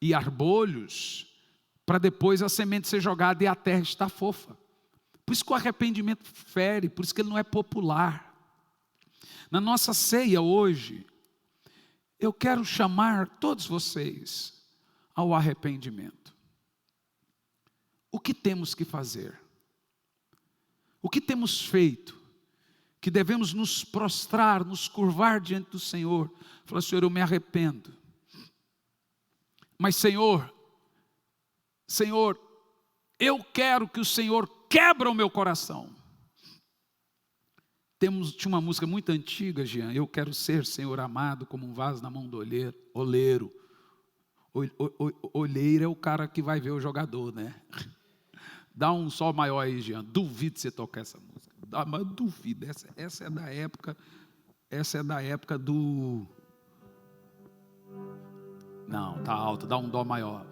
e arbolhos, para depois a semente ser jogada e a terra estar fofa. Por isso que o arrependimento fere, por isso que ele não é popular. Na nossa ceia hoje, eu quero chamar todos vocês ao arrependimento. O que temos que fazer? O que temos feito? Que devemos nos prostrar, nos curvar diante do Senhor. Falar: Senhor, eu me arrependo. Mas Senhor, eu quero que o Senhor quebra o meu coração. Tinha uma música muito antiga, Jean: eu quero ser, Senhor amado, como um vaso na mão do oleiro. Olheiro é o cara que vai ver o jogador, né? Dá um sol maior aí, Jean. Duvido você tocar essa música. Mas duvido. Essa é da época. Essa é da época do... Não, tá alto. Dá um dó maior.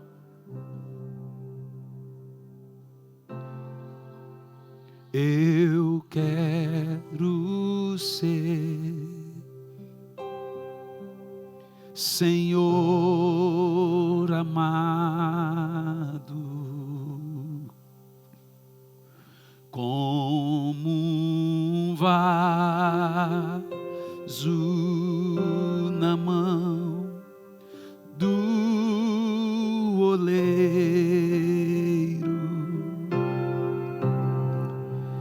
Eu quero ser, Senhor amado, como um vaso na mão do oleiro.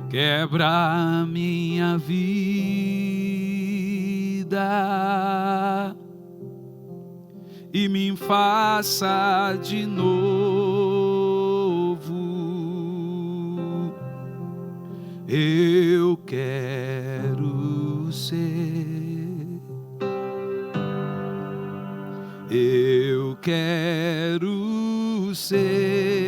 Quebra minha vida e me faça de novo. Eu quero ser, eu quero ser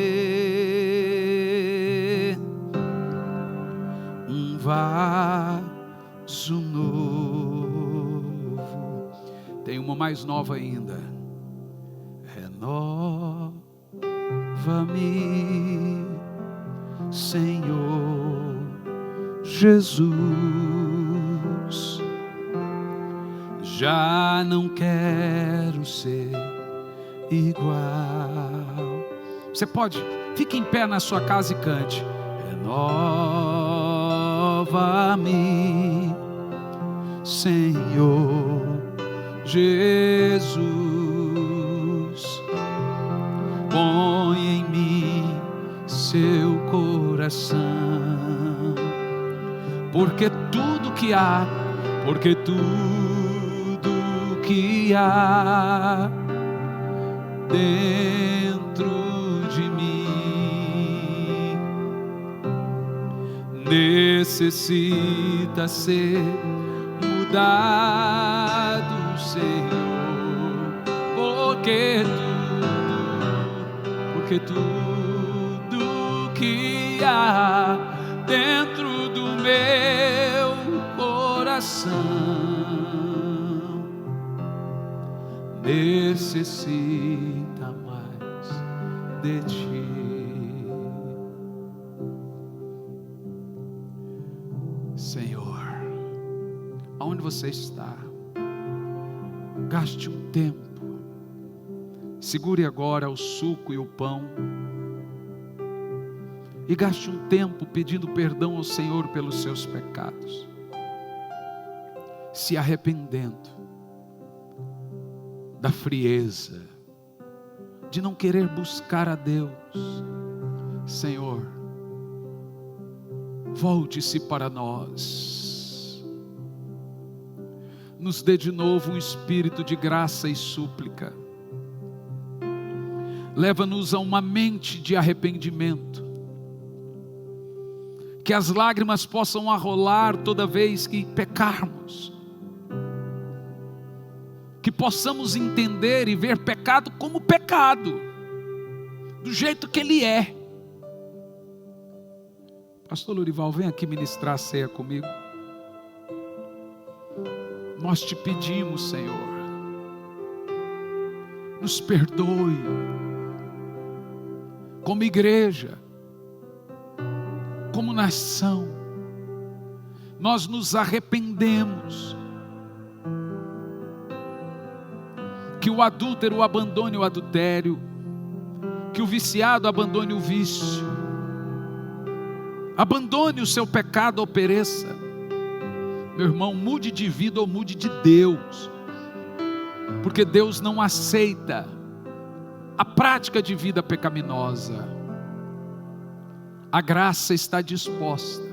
um vaso novo. Tem uma mais nova ainda. Renova-me, Senhor Jesus. Já não quero ser igual. Você pode, fique em pé na sua casa e cante. Renova-me, Senhor Jesus. Põe em mim seu coração, porque tudo que há dentro de mim necessita ser mudado, Senhor, porque tudo que há dentro do meu coração necessita mais de ti. Senhor, aonde você está, gaste um tempo. Segure agora o suco e o pão e gaste um tempo pedindo perdão ao Senhor pelos seus pecados, se arrependendo da frieza, de não querer buscar a Deus. Senhor, volte-se para nós, nos dê de novo um espírito de graça e súplica. Leva-nos a uma mente de arrependimento, que as lágrimas possam arrolar toda vez que pecarmos, que possamos entender e ver pecado como pecado, do jeito que ele é. Pastor Lorival, vem aqui ministrar a ceia comigo. Nós te pedimos, Senhor, nos perdoe, como igreja, como nação. Nós nos arrependemos. Que o adúltero abandone o adultério, que o viciado abandone o vício, abandone o seu pecado ou pereça. Meu irmão, mude de vida ou mude de Deus, porque Deus não aceita a prática de vida pecaminosa. A graça está disposta.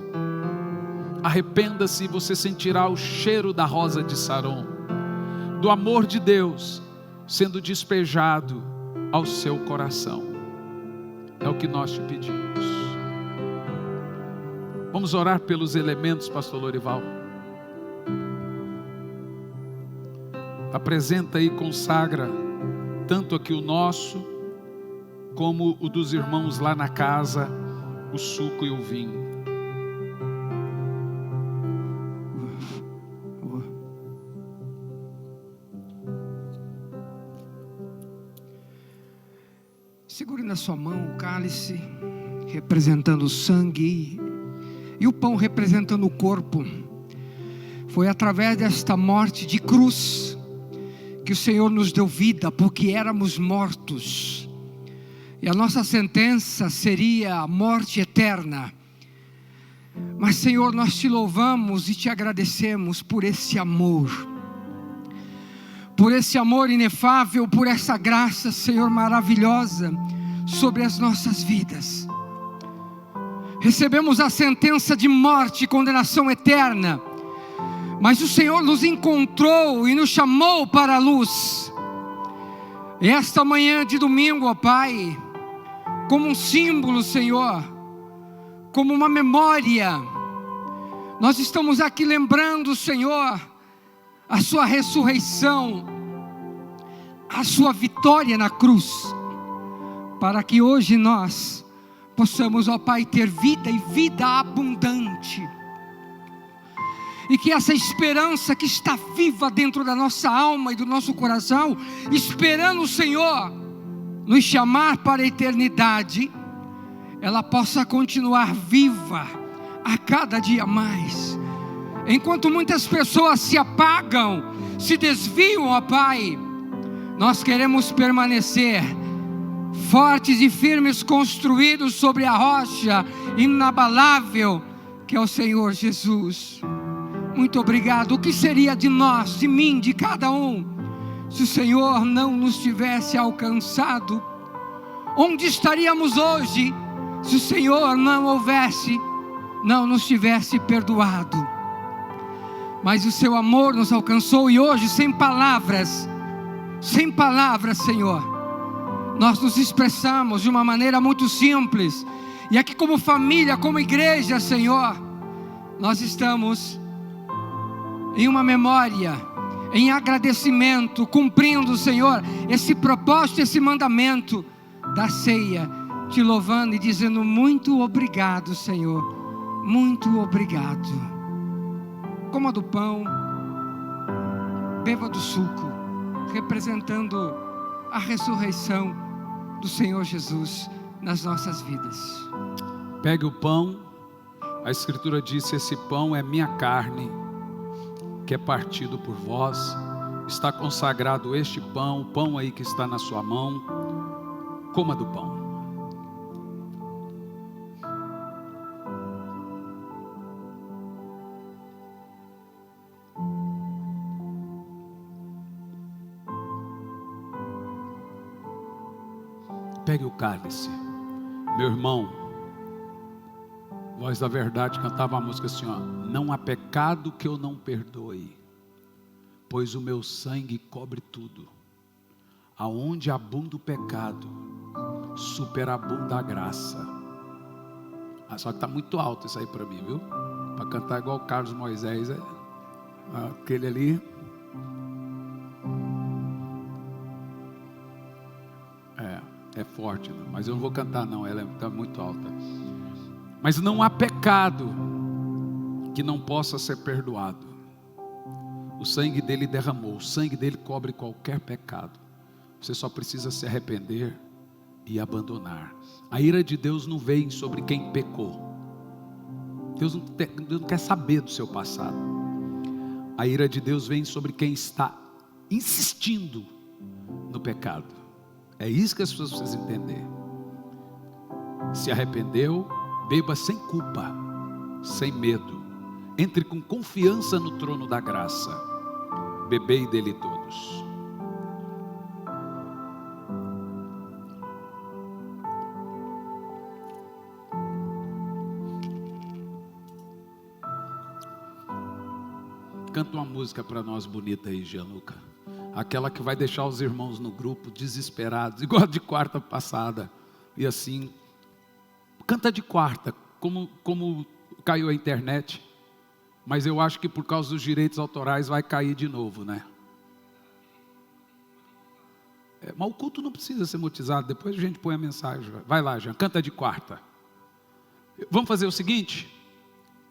Arrependa-se e você sentirá o cheiro da rosa de Saron, do amor de Deus sendo despejado ao seu coração. É o que nós te pedimos. Vamos orar pelos elementos, pastor Lorival. Apresenta e consagra tanto aqui o nosso, como o dos irmãos lá na casa, o suco e o vinho. Segure na sua mão o cálice, representando o sangue, e o pão representando o corpo. Foi através desta morte de cruz que o Senhor nos deu vida, porque éramos mortos, e a nossa sentença seria a morte eterna. Mas, Senhor, nós te louvamos e te agradecemos por esse amor, inefável, por essa graça, Senhor, maravilhosa sobre as nossas vidas. Recebemos a sentença de morte e condenação eterna, mas o Senhor nos encontrou e nos chamou para a luz. E esta manhã de domingo, ó Pai, como um símbolo, Senhor, como uma memória, nós estamos aqui lembrando, Senhor, a sua ressurreição, a sua vitória na cruz, para que hoje nós possamos, ó Pai, ter vida e vida abundante. E que essa esperança que está viva dentro da nossa alma e do nosso coração, esperando o Senhor nos chamar para a eternidade, ela possa continuar viva a cada dia mais. Enquanto muitas pessoas se apagam, se desviam, ó Pai, nós queremos permanecer fortes e firmes, construídos sobre a rocha inabalável, que é o Senhor Jesus. Muito obrigado. O que seria de nós, de mim, de cada um, se o Senhor não nos tivesse alcançado? Onde estaríamos hoje, se o Senhor não nos tivesse perdoado? Mas o seu amor nos alcançou, e hoje, sem palavras, Senhor, nós nos expressamos de uma maneira muito simples. E aqui, como família, como igreja, Senhor, nós estamos em uma memória, em agradecimento, cumprindo, Senhor, esse propósito, esse mandamento da ceia, te louvando e dizendo muito obrigado, Senhor, muito obrigado. Coma do pão, beba do suco, representando a ressurreição do Senhor Jesus nas nossas vidas. Pegue o pão. A Escritura diz: esse pão é minha carne, que é partido por vós. Está consagrado este pão, o pão aí que está na sua mão. Coma do pão. Pegue o cálice. Meu irmão, Voz da Verdade cantava a música assim, ó: não há pecado que eu não perdoe, pois o meu sangue cobre tudo. Aonde abunda o pecado, superabunda a graça. Só que está muito alto isso aí para mim, viu? Para cantar igual o Carlos Moisés, aquele ali. É forte, não, mas eu não vou cantar não, ela está muito alta. Mas não há pecado que não possa ser perdoado. O sangue dele derramou, o sangue dele cobre qualquer pecado. Você só precisa se arrepender e abandonar. A ira de Deus não vem sobre quem pecou. Deus não quer saber do seu passado. A ira de Deus vem sobre quem está insistindo no pecado. É isso que as pessoas precisam entender. Se arrependeu, beba sem culpa, sem medo. Entre com confiança no trono da graça. Bebei dele todos. Canta uma música para nós bonita aí, Gianluca. Aquela que vai deixar os irmãos no grupo desesperados, igual de quarta passada. E assim, canta de quarta, como caiu a internet. Mas eu acho que por causa dos direitos autorais vai cair de novo, né? Mas o culto não precisa ser motizado, depois a gente põe a mensagem. Vai lá, Jean, canta de quarta. Vamos fazer o seguinte,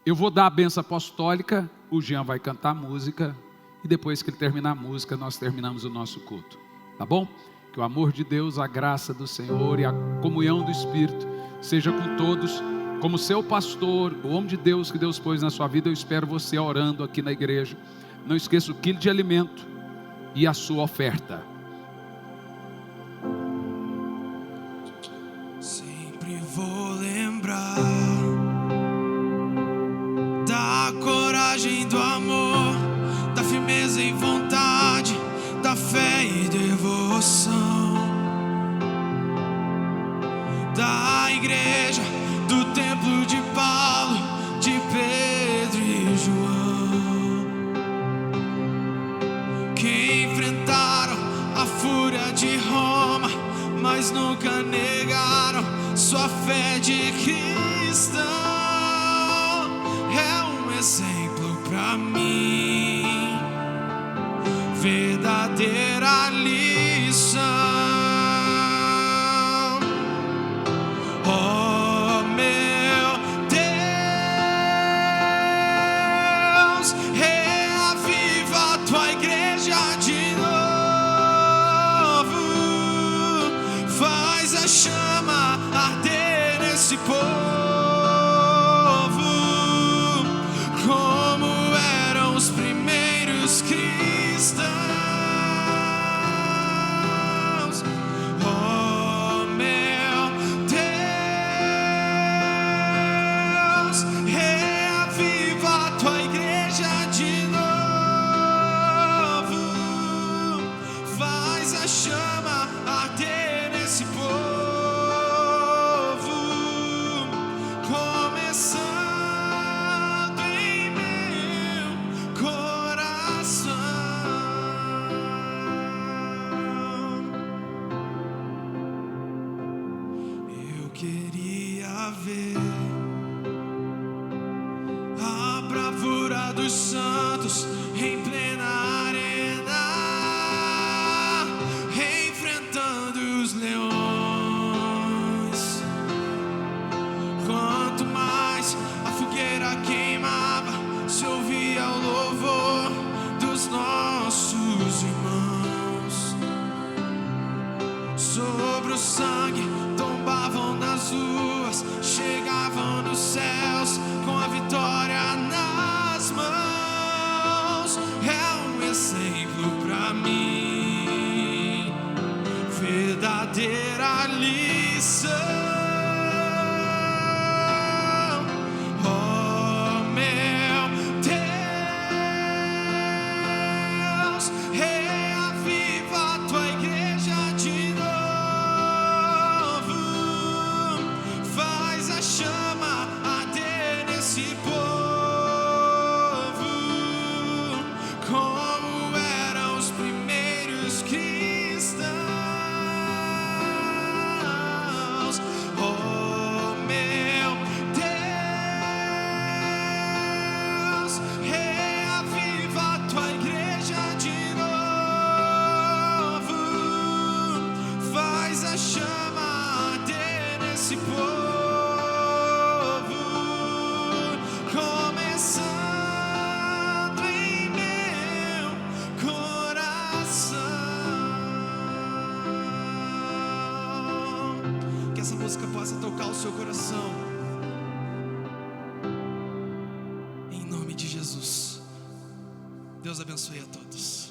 eu vou dar a bênção apostólica, o Jean vai cantar a música, e depois que ele terminar a música, nós terminamos o nosso culto, tá bom? Que o amor de Deus, a graça do Senhor e a comunhão do Espírito seja com todos. Como seu pastor, o homem de Deus que Deus pôs na sua vida, eu espero você orando aqui na igreja. Não esqueça o quilo de alimento e a sua oferta. Sempre vou lembrar da coragem, do amor, da firmeza e vontade, da fé e devoção, da igreja, do templo de Paulo, de Pedro e João, que enfrentaram a fúria de Roma, mas nunca negaram sua fé de cristão. É um exemplo pra mim, verdadeira lição. Oh meu Deus, reaviva a tua igreja de novo, faz a chama arder nesse povo, como eram os primeiros cristãos. Oh meu Deus, reaviva a tua igreja de novo, faz a chama arder nesse povo, começando em meu coração. Eu queria ver a bravura dos santos em plena arena, enfrentando os leões. Quanto mais a fogueira queimava, se ouvia o louvor dos nossos irmãos. Sobre o sangue tombavam nas ruas, chegavam nos céus com a vitória nas mãos. É um exemplo pra mim, verdadeira lição. Oh meu Deus, reaviva a tua igreja de novo, faz a chama arder nesse povo, como eram os primeiros cristãos. Oh meu Deus, reaviva a tua igreja de novo, faz a chama arder nesse povo, começando em meu coração. Que essa música possa tocar o seu coração, em nome de Jesus. Deus abençoe a todos.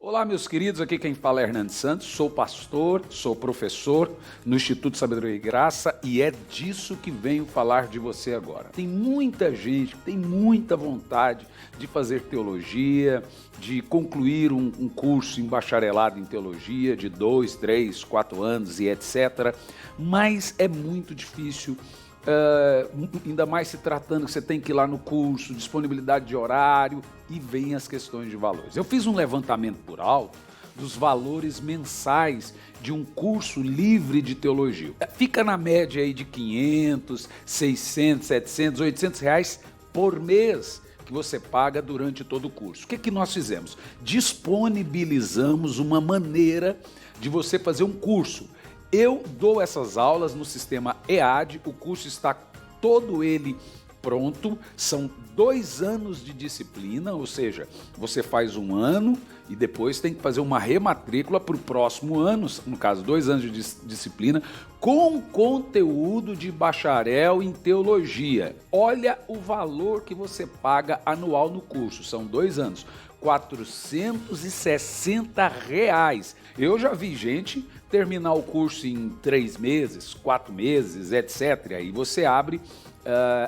Olá, meus queridos, aqui quem fala é Hernandes Santos, sou pastor, sou professor no Instituto Sabedoria e Graça e é disso que venho falar de você agora. Tem muita gente que tem muita vontade de fazer teologia, de concluir um curso em bacharelado em teologia de 2, 3, 4 anos e etc. Mas é muito difícil ainda mais se tratando que você tem que ir lá no curso, disponibilidade de horário, e vem as questões de valores. Eu fiz um levantamento por alto dos valores mensais de um curso livre de teologia. Fica na média aí de 500, 600, 700, 800 reais por mês que você paga durante todo o curso. O que nós fizemos? Disponibilizamos uma maneira de você fazer um curso. Eu dou essas aulas no sistema EAD, o curso está todo ele pronto, são 2 anos de disciplina, ou seja, você faz 1 ano e depois tem que fazer uma rematrícula para o próximo ano, no caso 2 anos de disciplina, com conteúdo de bacharel em teologia. Olha o valor que você paga anual no curso, são 2 anos, R$460. Eu já vi gente terminar o curso em 3 meses, 4 meses, etc. Aí você abre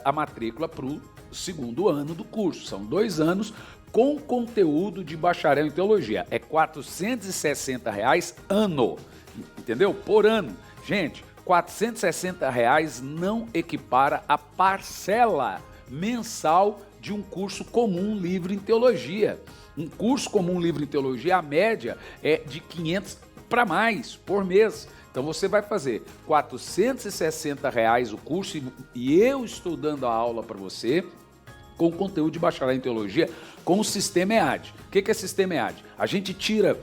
a matrícula para o 2º ano do curso. São 2 anos com conteúdo de bacharel em teologia. É R$460 ano, entendeu? Por ano. Gente, R$460 não equipara a parcela mensal de um curso comum livre em teologia. Um curso comum livre em teologia, a média é de 500 para mais por mês. Então você vai fazer R$460 o curso e eu estou dando a aula para você com conteúdo de bacharel em teologia com o sistema EAD. O que é sistema EAD? A gente tira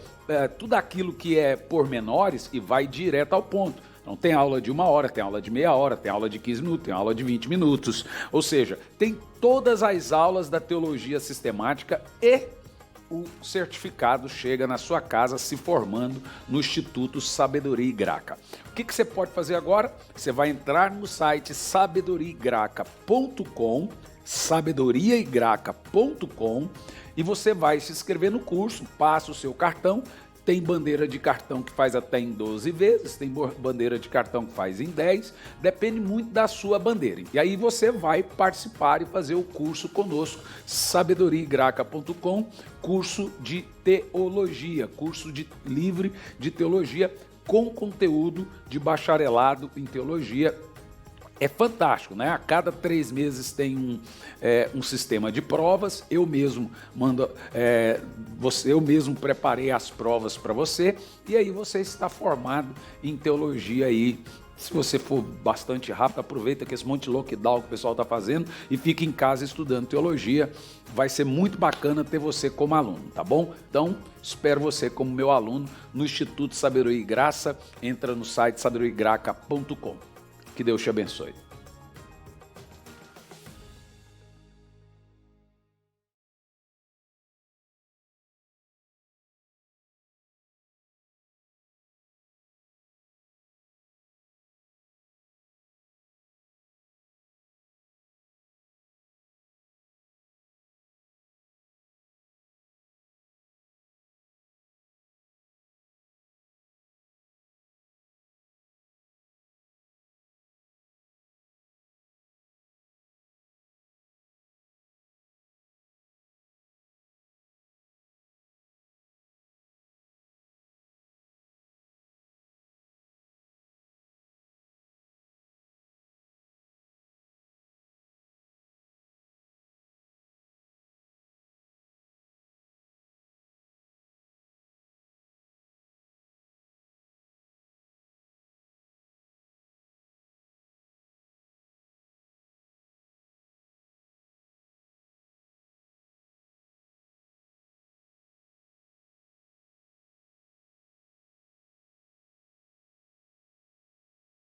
tudo aquilo que é pormenores e vai direto ao ponto. Então tem aula de 1 hora, tem aula de meia hora, tem aula de 15 minutos, tem aula de 20 minutos. Ou seja, tem todas as aulas da teologia sistemática e o certificado chega na sua casa se formando no Instituto Sabedoria e Graca. O que você pode fazer agora? Você vai entrar no site sabedoriaigraca.com e você vai se inscrever no curso, passa o seu cartão. Tem bandeira de cartão que faz até em 12 vezes, tem bandeira de cartão que faz em 10, depende muito da sua bandeira. E aí você vai participar e fazer o curso conosco, sabedoriaigraca.com, curso de teologia, curso livre de teologia com conteúdo de bacharelado em teologia. É fantástico, né? A cada 3 meses tem um sistema de provas. Eu mesmo eu mesmo preparei as provas para você e aí você está formado em teologia aí. Se você for bastante rápido, aproveita que esse monte de lockdown que o pessoal está fazendo e fica em casa estudando teologia. Vai ser muito bacana ter você como aluno, tá bom? Então, espero você como meu aluno no Instituto Sabedoria e Graça. Entra no site sabedoriaigraca.com. Que Deus te abençoe.